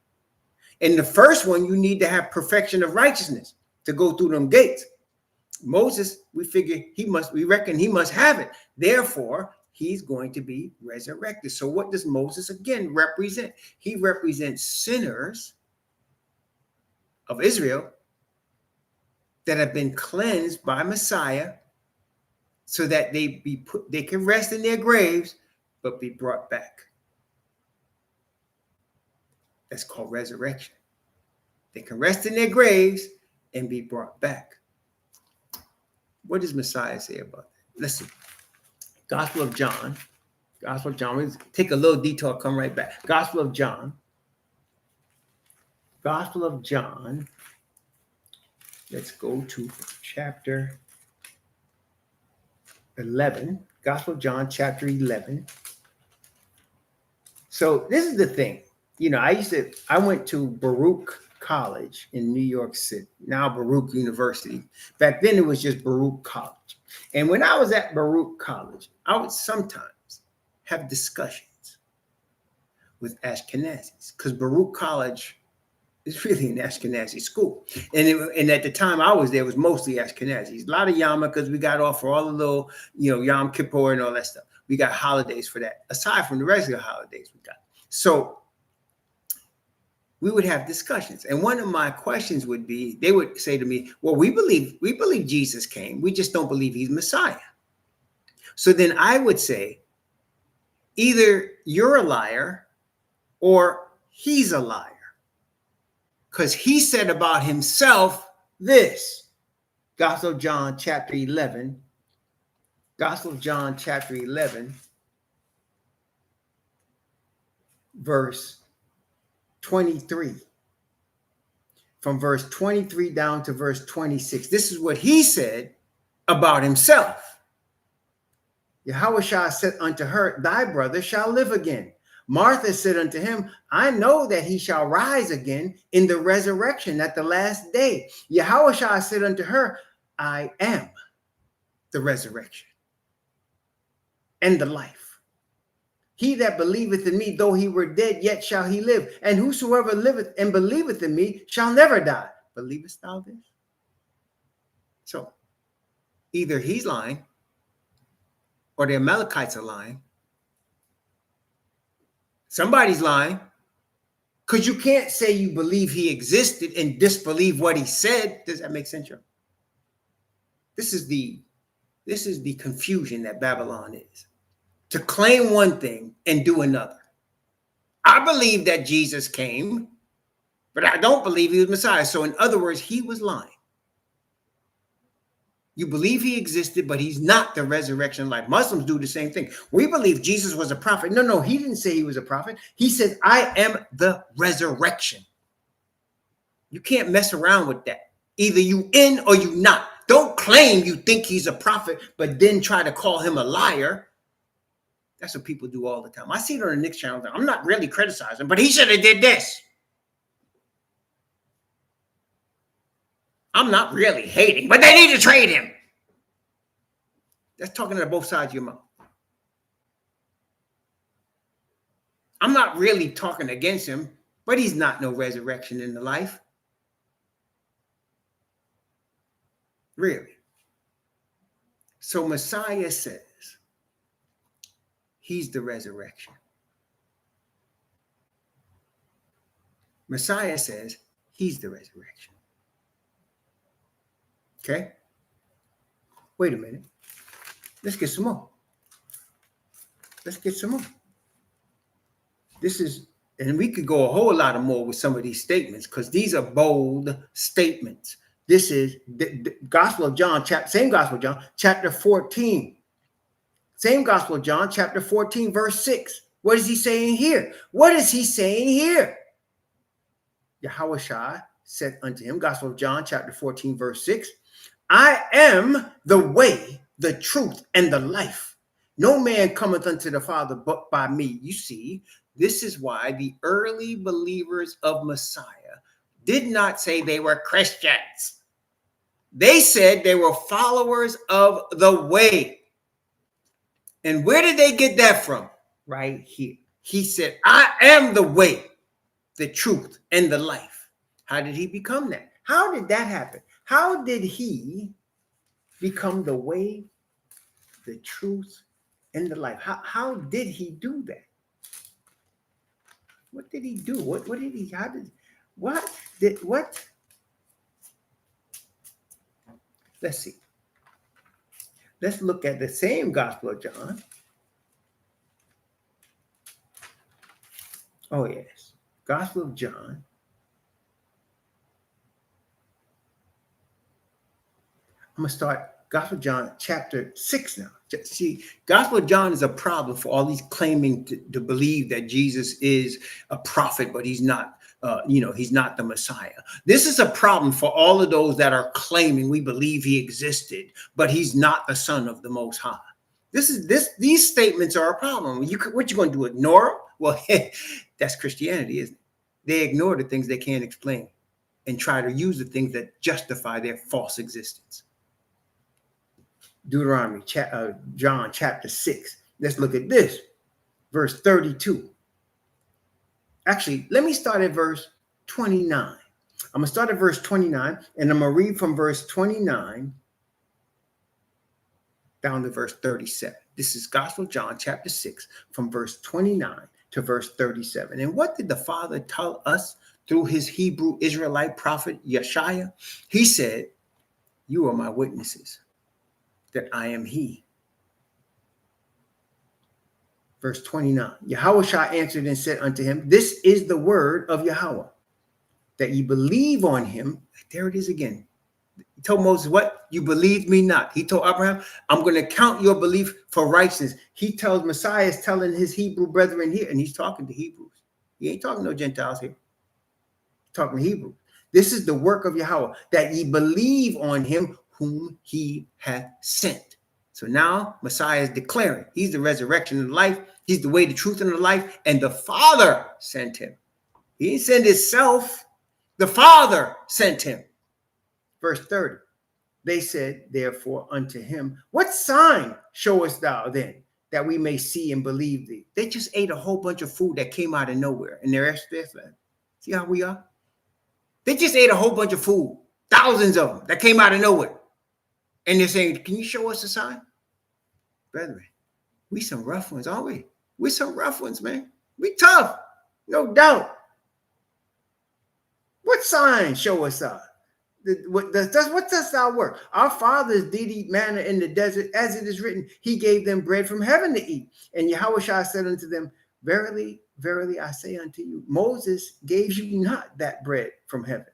In the first one, you need to have perfection of righteousness to go through them gates. Moses, we reckon he must have it. Therefore, he's going to be resurrected. So what does Moses again represent? He represents sinners of Israel that have been cleansed by Messiah so that they can rest in their graves, but be brought back. That's called resurrection. They can rest in their graves and be brought back. What does Messiah say about that? Listen, Gospel of John. We take a little detour, come right back. Gospel of John. Let's go to chapter 11. Gospel of John, chapter 11. So this is the thing. You know, I went to Baruch College in New York City, now Baruch University. Back then it was just Baruch College. And when I was at Baruch College, I would sometimes have discussions with Ashkenazis because Baruch College is really an Ashkenazi school. And at the time I was there, it was mostly Ashkenazis. A lot of yarmulkes we got off for all the little, Yom Kippur and all that stuff. We got holidays for that, aside from the regular holidays we got. So we would have discussions. And one of my questions would be, they would say to me, well, we believe Jesus came. We just don't believe he's Messiah. So then I would say, either you're a liar or he's a liar. Because he said about himself this. Gospel of John, chapter 11. Gospel of John, chapter 11, verse 23. From verse 23 down to verse 26. This is what he said about himself. Yahushua said unto her, thy brother shall live again. Martha said unto him, I know that he shall rise again in the resurrection at the last day. Yahushua said unto her, I am the resurrection and the life. He that believeth in me, though he were dead, yet shall he live. And whosoever liveth and believeth in me shall never die. Believest thou this? So either he's lying or the Amalekites are lying. Somebody's lying, because you can't say you believe he existed and disbelieve what he said. Does that make sense? This is the confusion that Babylon is. To claim one thing and do another. I believe that Jesus came, but I don't believe he was Messiah. So in other words, he was lying. You believe he existed, but he's not the resurrection life. Muslims do the same thing. We believe Jesus was a prophet. No, he didn't say he was a prophet. He said, I am the resurrection. You can't mess around with that. Either you in or you not. Don't claim you think he's a prophet, but then try to call him a liar. That's what people do all the time. I see it on the Nick's channel. I'm not really criticizing, but he should have did this. I'm not really hating, but they need to trade him. That's talking out of both sides of your mouth. I'm not really talking against him, but he's not no resurrection in the life. Really. So Messiah says he's the resurrection. Messiah says he's the resurrection. Okay? Wait a minute. Let's get some more. Let's get some more. This is, and we could go a whole lot of more with some of these statements because these are bold statements. This is the Gospel of John, same Gospel of John, chapter 14. Same Gospel of John, chapter 14, verse 6. What is he saying here? What is he saying here? Yahushua said unto him, Gospel of John, chapter 14, verse 6, I am the way, the truth, and the life. No man cometh unto the Father but by me. You see, this is why the early believers of Messiah did not say they were Christians. They said they were followers of the way. And where did they get that from? Right here. He said, I am the way, the truth, and the life. How did he become that? How did that happen? How did he become the way, the truth, and the life? How did he do that? What did he do? What did he, how did, what? Let's see. Let's look at the same Gospel of John. Oh, yes. Gospel of John. I'm going to start Gospel of John chapter 6 now. See, Gospel of John is a problem for all these claiming to believe that Jesus is a prophet, but he's not, he's not the Messiah. This is a problem for all of those that are claiming we believe he existed, but he's not the Son of the Most High. These statements are a problem. What you going to do, ignore them? Well, that's Christianity, isn't it? They ignore the things they can't explain and try to use the things that justify their false existence. Deuteronomy, John chapter 6. Let's look at this. Verse 32. Actually, let me start at verse 29. I'm going to start at verse 29, and I'm going to read from verse 29 down to verse 37. This is Gospel of John chapter 6 from verse 29 to verse 37. And what did the Father tell us through his Hebrew Israelite prophet Yeshua? He said, you are my witnesses that I am he. Verse 29, Yahushua answered and said unto him, this is the word of Yahweh, that ye believe on him. There it is again. He told Moses, what? You believed me not. He told Abraham, I'm going to count your belief for righteousness. He tells Messiah is telling his Hebrew brethren here, and he's talking to Hebrews. He ain't talking to no Gentiles here. He's talking to Hebrews. This is the work of Yahweh, that ye believe on him whom he hath sent. So now Messiah is declaring he's the resurrection and the life. He's the way, the truth, and the life. And the Father sent him. He didn't send himself. The Father sent him. Verse 30. They said, therefore, unto him, what sign showest thou then, that we may see and believe thee? They just ate a whole bunch of food that came out of nowhere. And they're see how we are? They just ate a whole bunch of food. Thousands of them that came out of nowhere. And they're saying, can you show us a sign? Brethren, we some rough ones, aren't we? We some rough ones, man. We tough, no doubt. What sign show us up? What does thou work? Our fathers did eat manna in the desert, as it is written, he gave them bread from heaven to eat. And Yahushua said unto them, verily, verily, I say unto you, Moses gave you not that bread from heaven,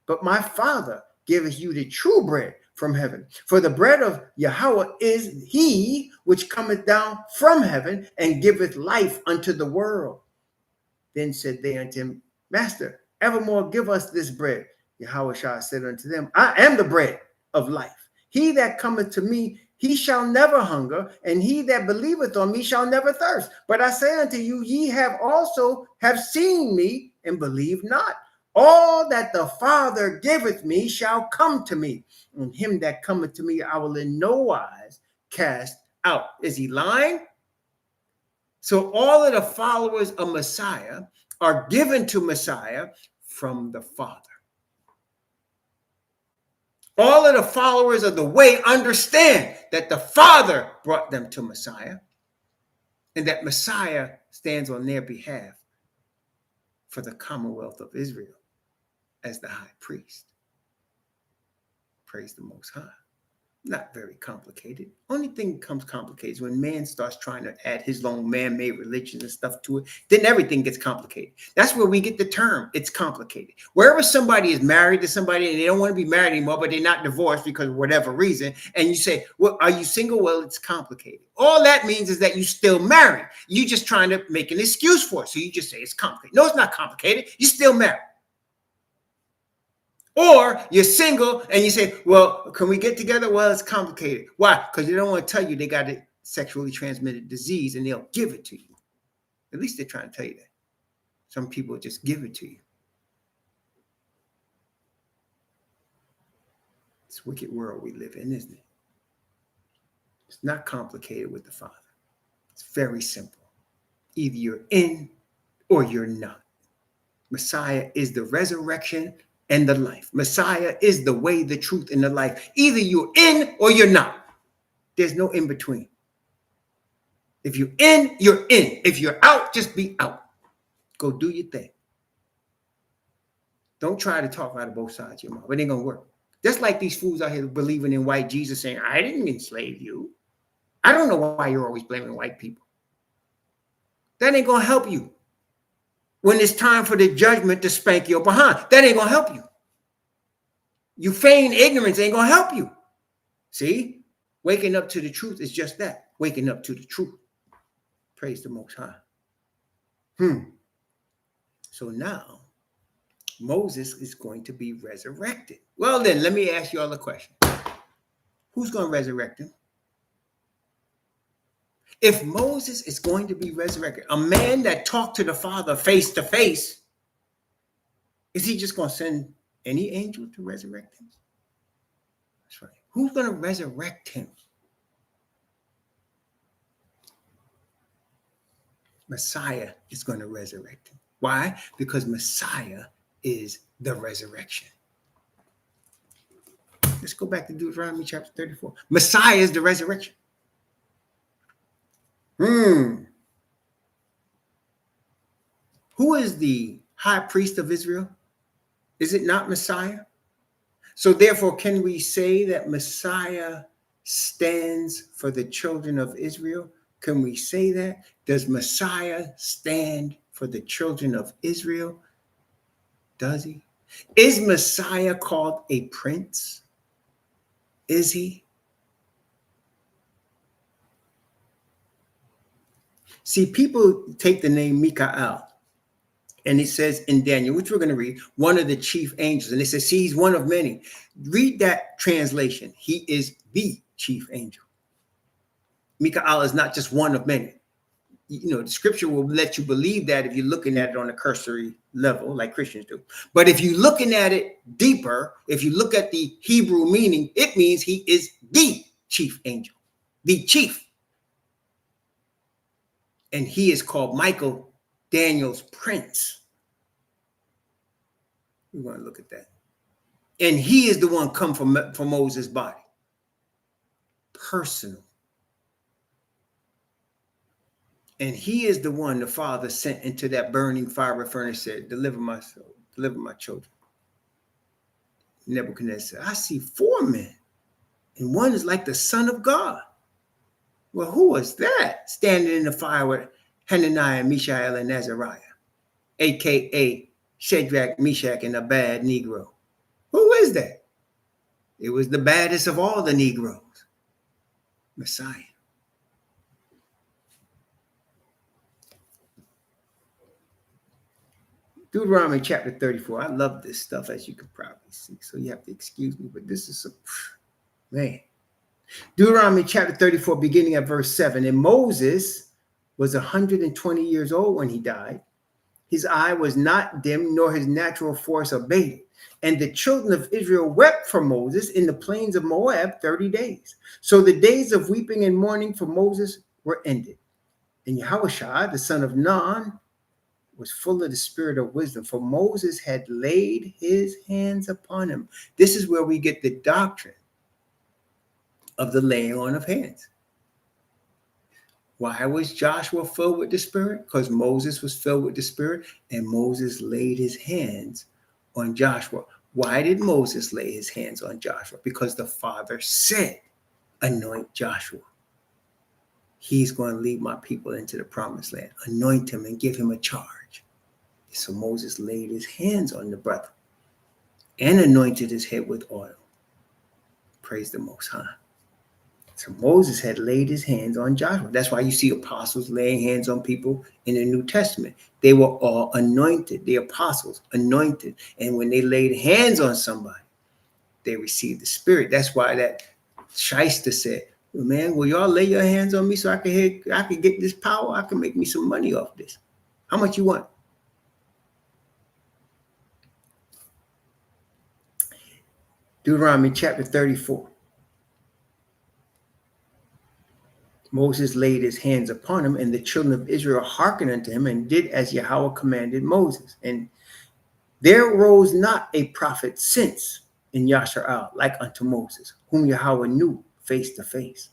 but my Father giveth you the true bread from heaven. For the bread of Yahweh is he which cometh down from heaven and giveth life unto the world. Then said they unto him, Master, evermore give us this bread. Yahushua said unto them, I am the bread of life. He that cometh to me, he shall never hunger, and he that believeth on me shall never thirst. But I say unto you, ye have also have seen me and believe not. All that the Father giveth me shall come to me, and him that cometh to me I will in no wise cast out. Is he lying? So all of the followers of Messiah are given to Messiah from the Father. All of the followers of the way understand that the Father brought them to Messiah, and that Messiah stands on their behalf for the commonwealth of Israel as the high priest. Praise the Most High. Not very complicated. Only thing becomes complicated is when man starts trying to add his own man-made religions and stuff to it. Then everything gets complicated. That's where we get the term, it's complicated. Wherever somebody is married to somebody and they don't want to be married anymore, but they're not divorced because of whatever reason, and you say, well, are you single? Well, it's complicated. All that means is that you're still married. You're just trying to make an excuse for it. So you just say it's complicated. No, it's not complicated. You're still married. Or you're single and you say, well, can we get together? Well, it's complicated. Why? Because they don't want to tell you they got a sexually transmitted disease and they'll give it to you. At least they're trying to tell you that. Some people just give it to you. It's a wicked world we live in, isn't it? It's not complicated with the Father. It's very simple. Either you're in or you're not. Messiah is the resurrection and the life. Messiah is the way, the truth, and the life. Either you're in or you're not. There's no in between. If you're in, you're in. If you're out, just be out. Go do your thing. Don't try to talk out of both sides of your mouth. It ain't going to work. Just like these fools out here believing in white Jesus saying, I didn't enslave you. I don't know why you're always blaming white people. That ain't going to help you. When it's time for the judgment to spank your behind, that ain't going to help you. You feign ignorance ain't going to help you. See, waking up to the truth is just that, waking up to the truth. Praise the Most High. So now, Moses is going to be resurrected. Well, then, let me ask you all a question. Who's going to resurrect him? If Moses is going to be resurrected, a man that talked to the Father face to face, is he just going to send any angel to resurrect him? That's right. Who's going to resurrect him? Messiah is going to resurrect him. Why? Because Messiah is the resurrection. Let's go back to Deuteronomy chapter 34. Messiah is the resurrection. Who is the high priest of Israel? Is it not Messiah? So therefore, can we say that Messiah stands for the children of Israel? Can we say that? Does Messiah stand for the children of Israel? Does he? Is Messiah called a prince? Is he? See, people take the name Mikael, and it says in Daniel, which we're going to read, one of the chief angels. And it says, see, he's one of many. Read that translation. He is the chief angel. Mikael is not just one of many. You know, the scripture will let you believe that if you're looking at it on a cursory level, like Christians do. But if you're looking at it deeper, if you look at the Hebrew meaning, it means he is the chief angel, the chief. And he is called Michael, Daniel's prince. We want to look at that. And he is the one come from Moses' body. Personal. And he is the one the Father sent into that burning fiery furnace, said, deliver my soul, deliver my children. Nebuchadnezzar said, I see 4 men, and one is like the Son of God. Well, who was that standing in the fire with Hananiah, Mishael, and Azariah, a.k.a. Shadrach, Meshach, and a bad Negro? Who is that? It was the baddest of all the Negroes, Messiah. Deuteronomy chapter 34. I love this stuff, as you can probably see, so you have to excuse me, but this is some, man. Deuteronomy chapter 34, beginning at verse 7. And Moses was 120 years old when he died. His eye was not dim, nor his natural force abated. And the children of Israel wept for Moses in the plains of Moab 30 days. So the days of weeping and mourning for Moses were ended. And Yahushua, the son of Nun, was full of the spirit of wisdom, for Moses had laid his hands upon him. This is where we get the doctrine of the laying on of hands. Why was Joshua filled with the Spirit? Because Moses was filled with the Spirit, and Moses laid his hands on Joshua. Why did Moses lay his hands on Joshua? Because the Father said, anoint Joshua. He's going to lead my people into the promised land. Anoint him and give him a charge. So Moses laid his hands on the brother and anointed his head with oil. Praise the Most High. So Moses had laid his hands on Joshua. That's why you see apostles laying hands on people in the New Testament. They were all anointed. The apostles anointed. And when they laid hands on somebody, they received the Spirit. That's why that shyster said, well, man, will y'all lay your hands on me so I can get this power? I can make me some money off this. How much you want? Deuteronomy chapter 34. Moses laid his hands upon him, and the children of Israel hearkened unto him and did as Yahweh commanded Moses. And there arose not a prophet since in Yashar'al like unto Moses, whom Yahweh knew face to face.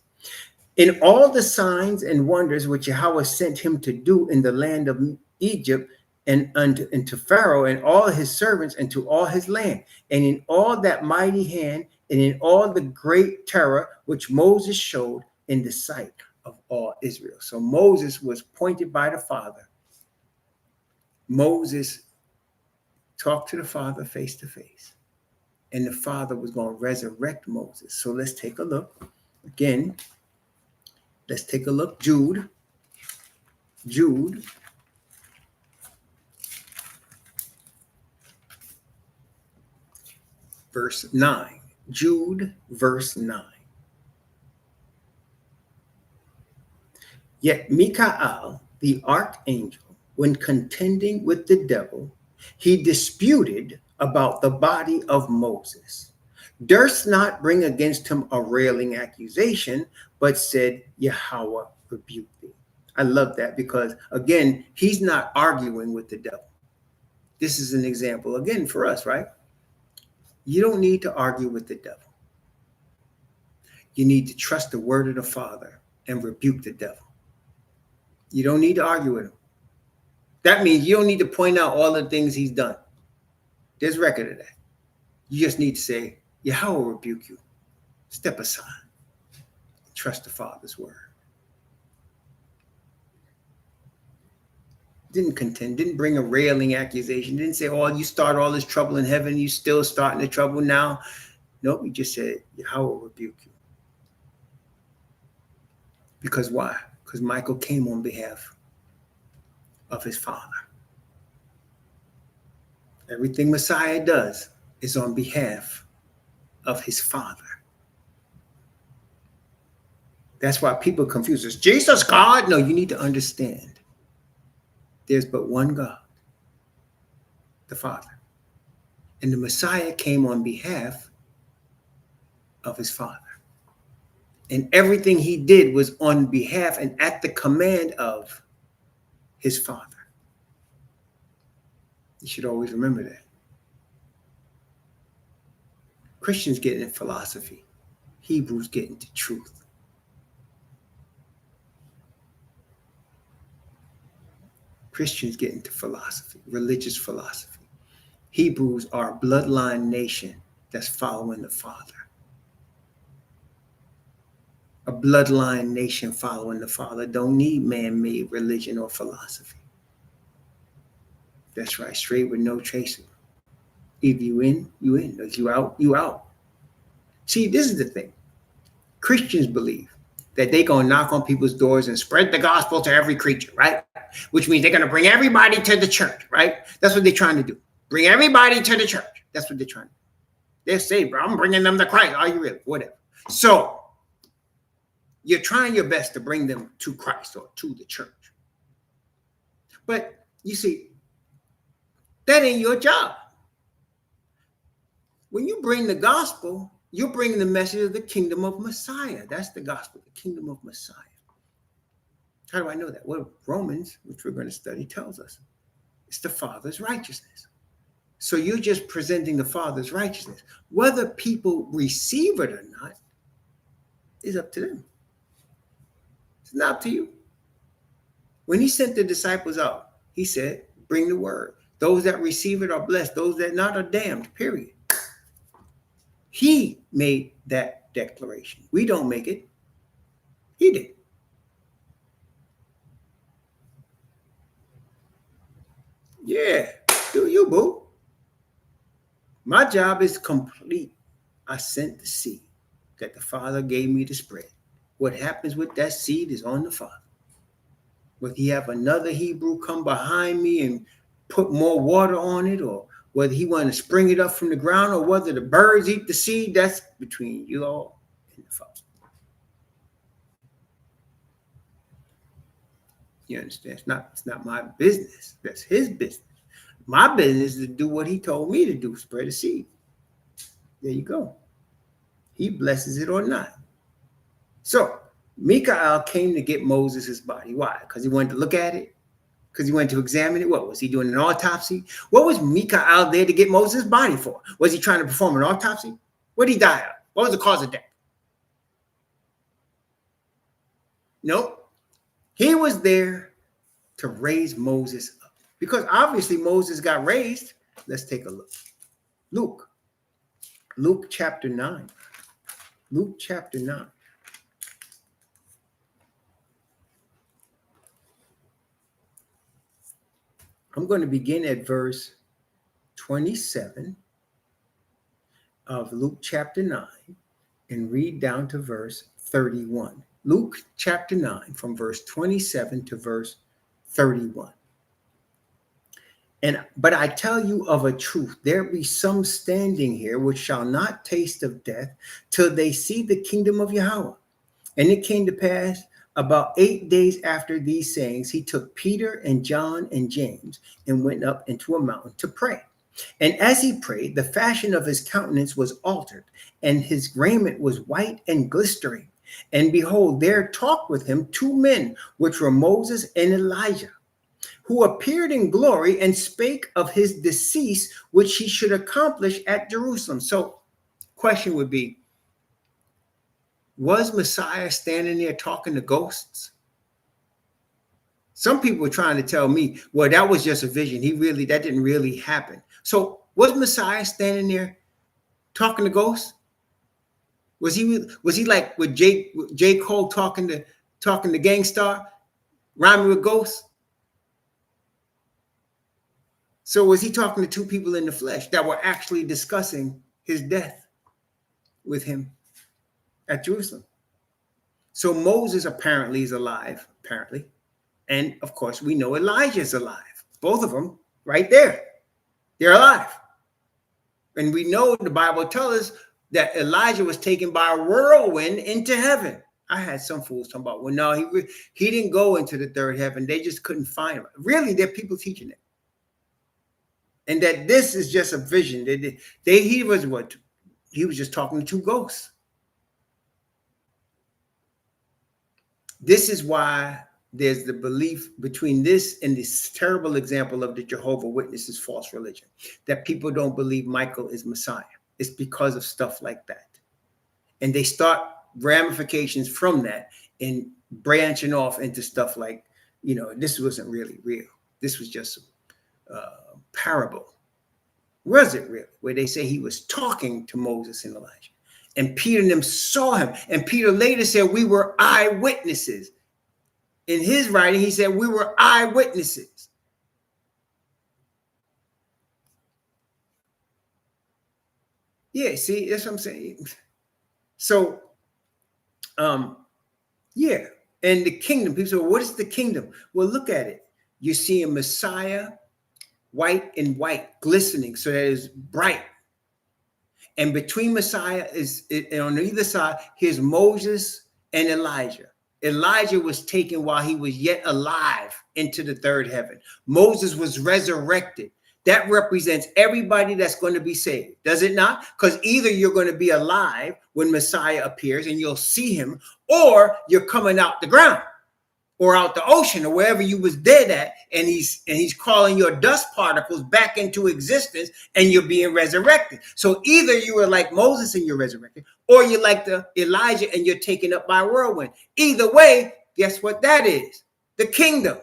In all the signs and wonders which Yahweh sent him to do in the land of Egypt, and unto Pharaoh and all his servants and to all his land, and in all that mighty hand, and in all the great terror which Moses showed in the sight of all Israel. So Moses was pointed by the Father. Moses talked to the Father face to face, and the Father was going to resurrect Moses. So let's take a look again. Let's take a look. Jude, verse 9. Jude, verse 9. Yet Michael, the archangel, when contending with the devil, he disputed about the body of Moses, durst not bring against him a railing accusation, but said, Yahweh rebuke thee. I love that because, again, he's not arguing with the devil. This is an example, again, for us, right? You don't need to argue with the devil. You need to trust the word of the Father and rebuke the devil. You don't need to argue with him. That means you don't need to point out all the things he's done. There's record of that. You just need to say, Yahweh rebuke you. Step aside. Trust the Father's word. Didn't contend, didn't bring a railing accusation, didn't say, oh, you start all this trouble in heaven, you still starting the trouble now. Nope, he just said, Yahweh rebuke you. Because why? Because Michael came on behalf of his Father. Everything Messiah does is on behalf of his Father. That's why people confuse us. Jesus God? No, you need to understand. There's but one God, the Father. And the Messiah came on behalf of his Father. And everything he did was on behalf and at the command of his Father. You should always remember that. Christians get into philosophy. Hebrews get into truth. Christians get into philosophy, religious philosophy. Hebrews are a bloodline nation that's following the Father. A bloodline nation following the Father don't need man-made religion or philosophy. That's right, straight with no chaser. If you in, you in. If you out, you out. See, this is the thing. Christians believe that they're going to knock on people's doors and spread the gospel to every creature, right? Which means they're going to bring everybody to the church, right? That's what they're trying to do. Bring everybody to the church. That's what they're trying to do. They're saying, bro, I'm bringing them to Christ. Are you really? Whatever. So you're trying your best to bring them to Christ or to the church. But you see, that ain't your job. When you bring the gospel, you're bringing the message of the kingdom of Messiah. That's the gospel, the kingdom of Messiah. How do I know that? Well, Romans, which we're going to study, tells us it's the Father's righteousness. So you're just presenting the Father's righteousness. Whether people receive it or not is up to them. It's not up to you. When he sent the disciples out, he said, bring the word. Those that receive it are blessed. Those that not are damned, period. He made that declaration. We don't make it. He did. Yeah, do you, boo. My job is complete. I sent the seed that the Father gave me to spread. What happens with that seed is on the Father. Whether he have another Hebrew come behind me and put more water on it, or whether he want to spring it up from the ground, or whether the birds eat the seed, that's between you all and the Father. You understand? It's not my business. That's his business. My business is to do what he told me to do, spread the seed. There you go. He blesses it or not. So Mikael came to get Moses' body. Why? Because he wanted to look at it? Because he wanted to examine it? What was he doing, an autopsy? What was Mikael there to get Moses' body for? Was he trying to perform an autopsy? What did he die of? What was the cause of death? Nope. He was there to raise Moses up. Because obviously Moses got raised. Let's take a look. Luke chapter 9. Luke chapter 9. I'm going to begin at verse 27 of Luke chapter 9 and read down to verse 31. Luke chapter 9 from verse 27 to verse 31. But I tell you of a truth, there be some standing here which shall not taste of death till they see the kingdom of Yahweh. And it came to pass about 8 days after these sayings, he took Peter and John and James and went up into a mountain to pray. And as he prayed, the fashion of his countenance was altered, and his raiment was white and glistering. And behold, there talked with him two men, which were Moses and Elijah, who appeared in glory and spake of his decease, which he should accomplish at Jerusalem. So question would be, was Messiah standing there talking to ghosts? Some people were trying to tell me, well, that was just a vision. That didn't really happen. So was Messiah standing there talking to ghosts? Was he like with J. Cole talking to Gangstar, rhyming with ghosts? So was he talking to two people in the flesh that were actually discussing his death with him at Jerusalem? So Moses apparently is alive, apparently. And of course, we know Elijah is alive. Both of them right there. They're alive. And we know the Bible tells us that Elijah was taken by a whirlwind into heaven. I had some fools talking about, well, no, he didn't go into the third heaven. They just couldn't find him. Really, there are people teaching it. And that this is just a vision. He was just talking to two ghosts. This is why there's the belief between this and this terrible example of the Jehovah Witnesses false religion, that people don't believe Michael is Messiah. It's because of stuff like that. And they start ramifications from that and branching off into stuff like, this wasn't really real. This was just a parable. Was it really? Where they say he was talking to Moses and Elijah. And Peter and them saw him. And Peter later said, we were eyewitnesses. In his writing, he said, we were eyewitnesses. Yeah, see, that's what I'm saying. So, yeah. And the kingdom, people say, well, what is the kingdom? Well, look at it. You see a Messiah, white and white, glistening, so that is bright. And between Messiah and on either side, here's Moses and Elijah. Elijah was taken while he was yet alive into the third heaven. Moses was resurrected. That represents everybody that's going to be saved, does it not? Because either you're going to be alive when Messiah appears and you'll see him, or you're coming out the ground or out the ocean or wherever you was dead at, and he's calling your dust particles back into existence and you're being resurrected. So either you are like Moses and you're resurrected, or you're like the Elijah and you're taken up by a whirlwind. Either way, guess what that is? The kingdom.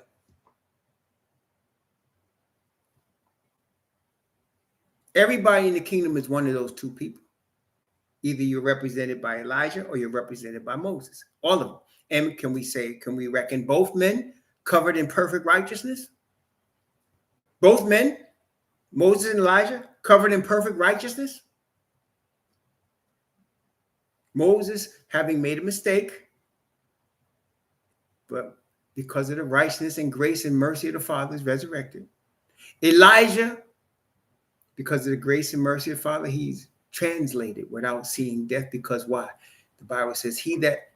Everybody in the kingdom is one of those two people. Either you're represented by Elijah or you're represented by Moses. All of them. And can we reckon both men covered in perfect righteousness? Both men, Moses and Elijah, covered in perfect righteousness? Moses having made a mistake, but because of the righteousness and grace and mercy of the Father is resurrected. Elijah, because of the grace and mercy of the Father, he's translated without seeing death. Because why? The Bible says he that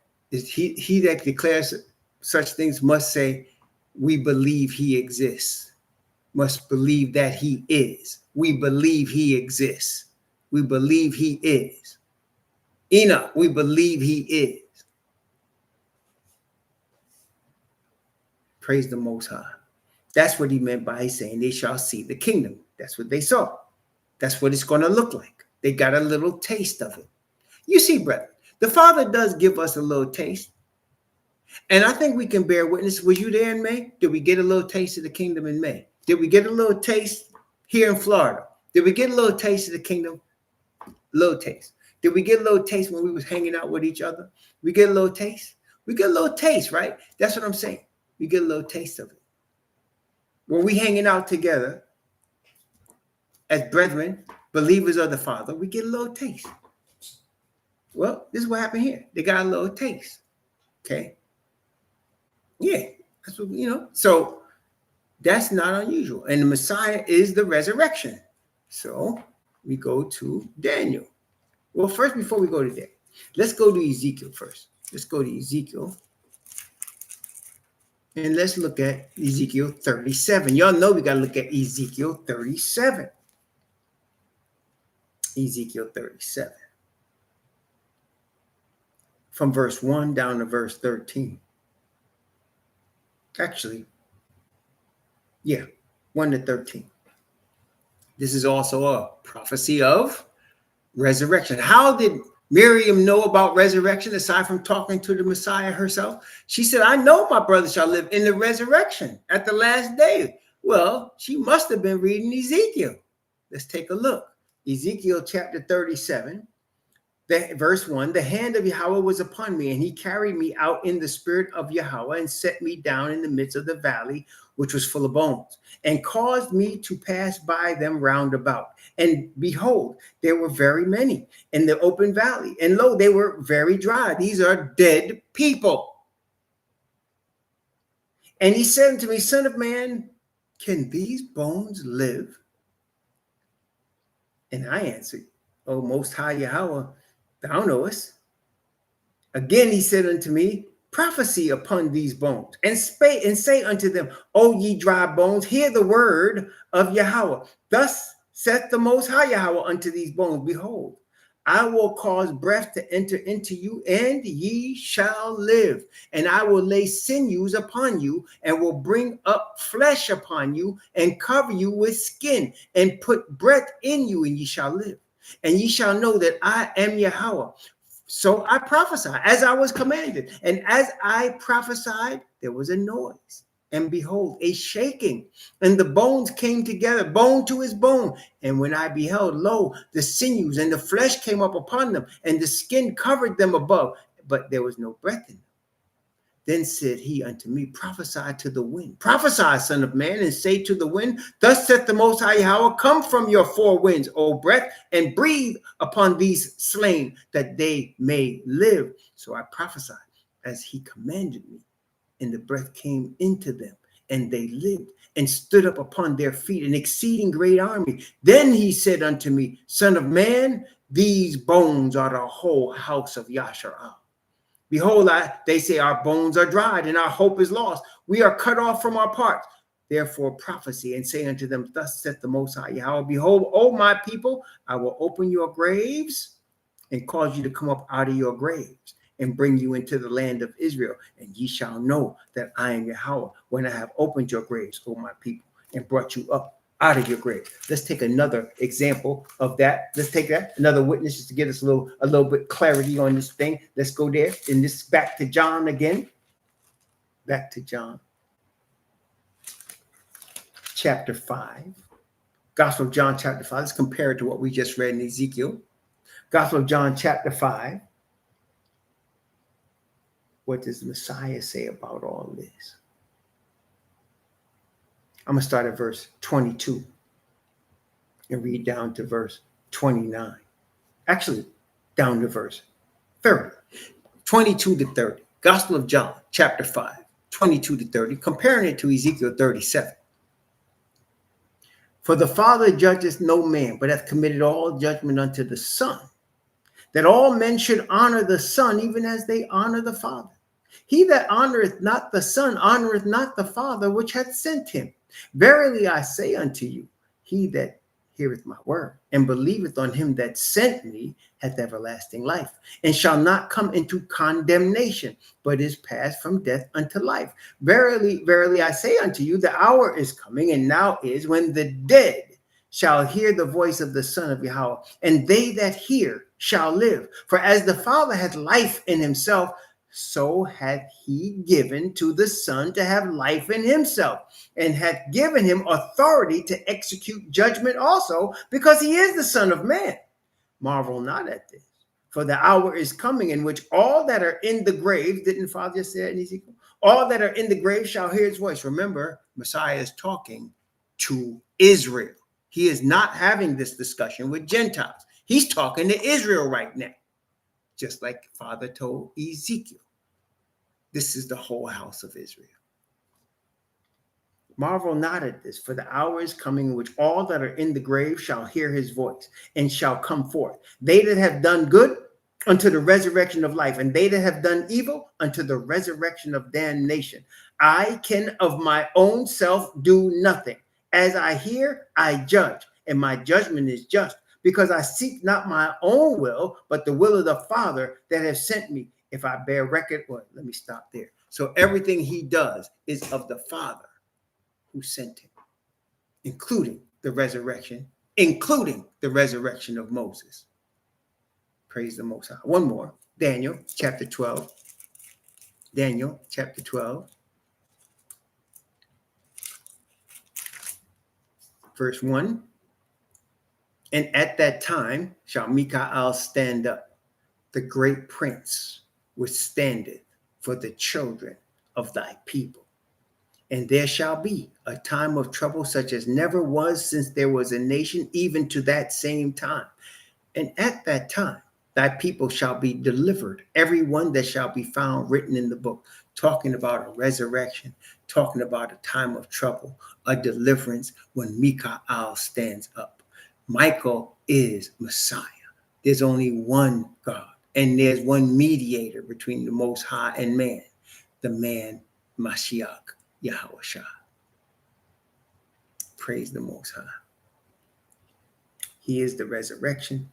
declares such things must say, we believe he exists. Must believe that he is. We believe he exists. We believe he is. Enoch, we believe he is. Praise the Most High. That's what he meant by saying they shall see the kingdom. That's what they saw. That's what it's going to look like. They got a little taste of it. You see, brethren, the Father does give us a little taste. And I think we can bear witness. Was you there in May? Did we get a little taste of the kingdom in May? Did we get a little taste here in Florida? Did we get a little taste of the kingdom? Little taste. Did we get a little taste when we was hanging out with each other? We get a little taste? We get a little taste, right? That's what I'm saying. We get a little taste of it. When we hanging out together as brethren, believers of the Father, we get a little taste. Well, this is what happened here. They got a little taste. Okay. Yeah. That's what, so that's not unusual. And the Messiah is the resurrection. So we go to Daniel. Well, first, before we go to Daniel, let's go to Ezekiel first. Let's go to Ezekiel. And let's look at Ezekiel 37. Y'all know we got to look at Ezekiel 37. Ezekiel 37. From verse 1 down to verse 13. Actually, yeah, 1 to 13. This is also a prophecy of resurrection. How did Miriam know about resurrection aside from talking to the Messiah herself? She said, I know my brother shall live in the resurrection at the last day. Well, she must have been reading Ezekiel. Let's take a look. Ezekiel chapter 37. Verse 1, the hand of Yahweh was upon me, and he carried me out in the spirit of Yahweh and set me down in the midst of the valley, which was full of bones, and caused me to pass by them round about. And behold, there were very many in the open valley, and lo, they were very dry. These are dead people. And he said unto me, Son of man, can these bones live? And I answered, O Most High Yahweh, thou knowest. Again he said unto me, prophesy upon these bones, and say unto them, O ye dry bones, hear the word of Yahweh. Thus saith the Most High Yahweh unto these bones, behold, I will cause breath to enter into you, and ye shall live. And I will lay sinews upon you, and will bring up flesh upon you, and cover you with skin, and put breath in you, and ye shall live. And ye shall know that I am Yahweh. So I prophesied as I was commanded. And as I prophesied, there was a noise. And behold, a shaking. And the bones came together, bone to his bone. And when I beheld, lo, the sinews and the flesh came up upon them, and the skin covered them above. But there was no breath in them. Then said he unto me, prophesy to the wind. Prophesy, son of man, and say to the wind, thus saith the Most High Yahweh, come from your four winds, O breath, and breathe upon these slain, that they may live. So I prophesied as he commanded me, and the breath came into them, and they lived, and stood up upon their feet, an exceeding great army. Then he said unto me, Son of man, these bones are the whole house of Yasharal. Behold, they say our bones are dried, and our hope is lost. We are cut off from our parts. Therefore prophecy, and say unto them, thus saith the Most High Yahweh, behold, O my people, I will open your graves, and cause you to come up out of your graves, and bring you into the land of Israel. And ye shall know that I am Yahweh, when I have opened your graves, O my people, and brought you up out of your grave. Let's take another example of that. Let's take that, another witness, just to get us a little bit clarity on this thing. Let's go there. And this back to John again. Back to John. Chapter 5. Gospel of John chapter 5. Let's compare it to what we just read in Ezekiel. Gospel of John chapter 5. What does the Messiah say about all this? I'm going to start at verse 22 and read down to verse 29. Actually, down to verse 30. 22 to 30. Gospel of John chapter 5, 22 to 30, comparing it to Ezekiel 37. For the Father judgeth no man, but hath committed all judgment unto the Son, that all men should honor the Son, even as they honor the Father. He that honoreth not the Son honoreth not the Father which hath sent him. Verily I say unto you, he that heareth my word and believeth on him that sent me hath everlasting life, and shall not come into condemnation, but is passed from death unto life. Verily, verily I say unto you, the hour is coming, and now is, when the dead shall hear the voice of the Son of YHWH, and they that hear shall live. For as the Father hath life in himself, so hath he given to the Son to have life in himself, and hath given him authority to execute judgment also, because he is the Son of Man. Marvel not at this, for the hour is coming in which all that are in the grave, didn't Father just say it in Ezekiel? All that are in the grave shall hear his voice. Remember, Messiah is talking to Israel. He is not having this discussion with Gentiles. He's talking to Israel right now, just like Father told Ezekiel. This is the whole house of Israel. Marvel not at this, for the hour is coming in which all that are in the grave shall hear his voice, and shall come forth. They that have done good, unto the resurrection of life, and they that have done evil, unto the resurrection of damnation. I can of my own self do nothing. As I hear, I judge, and my judgment is just, because I seek not my own will, but the will of the Father that has sent me. If I bear record, well, let me stop there. So everything he does is of the Father who sent him, including the resurrection of Moses. Praise the Most High. One more. Daniel chapter 12. Daniel chapter 12. Verse 1. And at that time shall Michael stand up, the great prince which standeth for the children of thy people. And there shall be a time of trouble such as never was since there was a nation, even to that same time. And at that time thy people shall be delivered, every one that shall be found written in the book, talking about a resurrection, talking about a time of trouble, a deliverance when Michael stands up. Michael is Messiah. There's only one God, and there's one mediator between the Most High and man, the man Mashiach, Yahushua. Praise the Most High. He is the resurrection.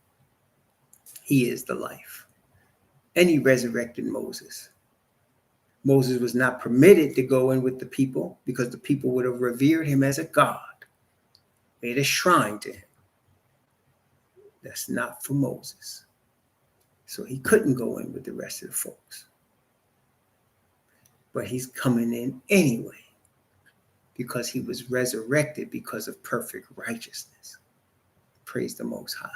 He is the life. And he resurrected Moses. Moses was not permitted to go in with the people because the people would have revered him as a god, made a shrine to him. That's not for Moses. So he couldn't go in with the rest of the folks. But he's coming in anyway because he was resurrected because of perfect righteousness. Praise the Most High.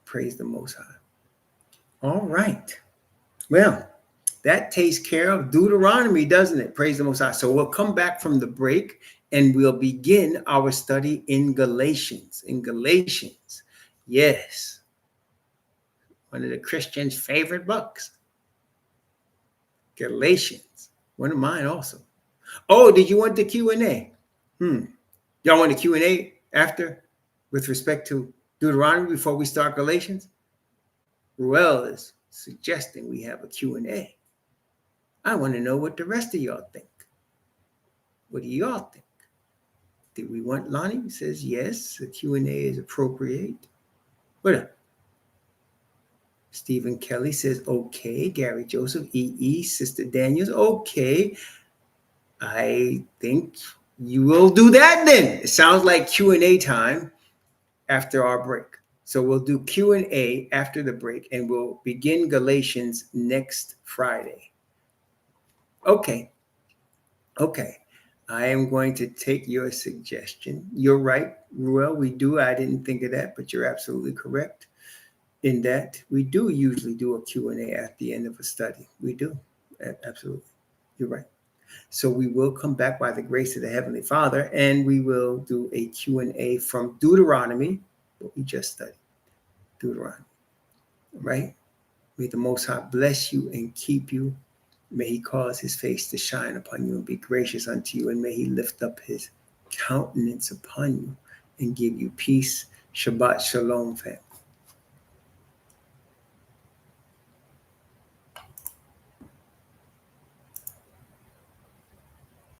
Praise the Most High. All right. Well, that takes care of Deuteronomy, doesn't it? Praise the Most High. So we'll come back from the break and we'll begin our study in Galatians. In Galatians, yes, one of the Christians' favorite books. Galatians, one of mine also. Oh, did you want the Q&A? Y'all want the Q&A after with respect to Deuteronomy before we start Galatians? Ruel is suggesting we have a Q&A. I want to know what the rest of y'all think. What do y'all think? Do we want Lonnie? Says yes, the Q&A is appropriate. What up? Stephen Kelly says okay. Gary Joseph, EE, Sister Daniels, okay. I think you will do that then. It sounds like Q&A time after our break. So we'll do Q&A after the break, and we'll begin Galatians next Friday. Okay. I am going to take your suggestion. You're right, Ruel. We do. I didn't think of that, but you're absolutely correct in that we do usually do a Q&A at the end of a study. We do. Absolutely. You're right. So we will come back by the grace of the Heavenly Father, and we will do a Q&A from Deuteronomy, what we just studied. Deuteronomy. Right? May the Most High bless you and keep you. May he cause his face to shine upon you and be gracious unto you. And may he lift up his countenance upon you and give you peace. Shabbat shalom, family.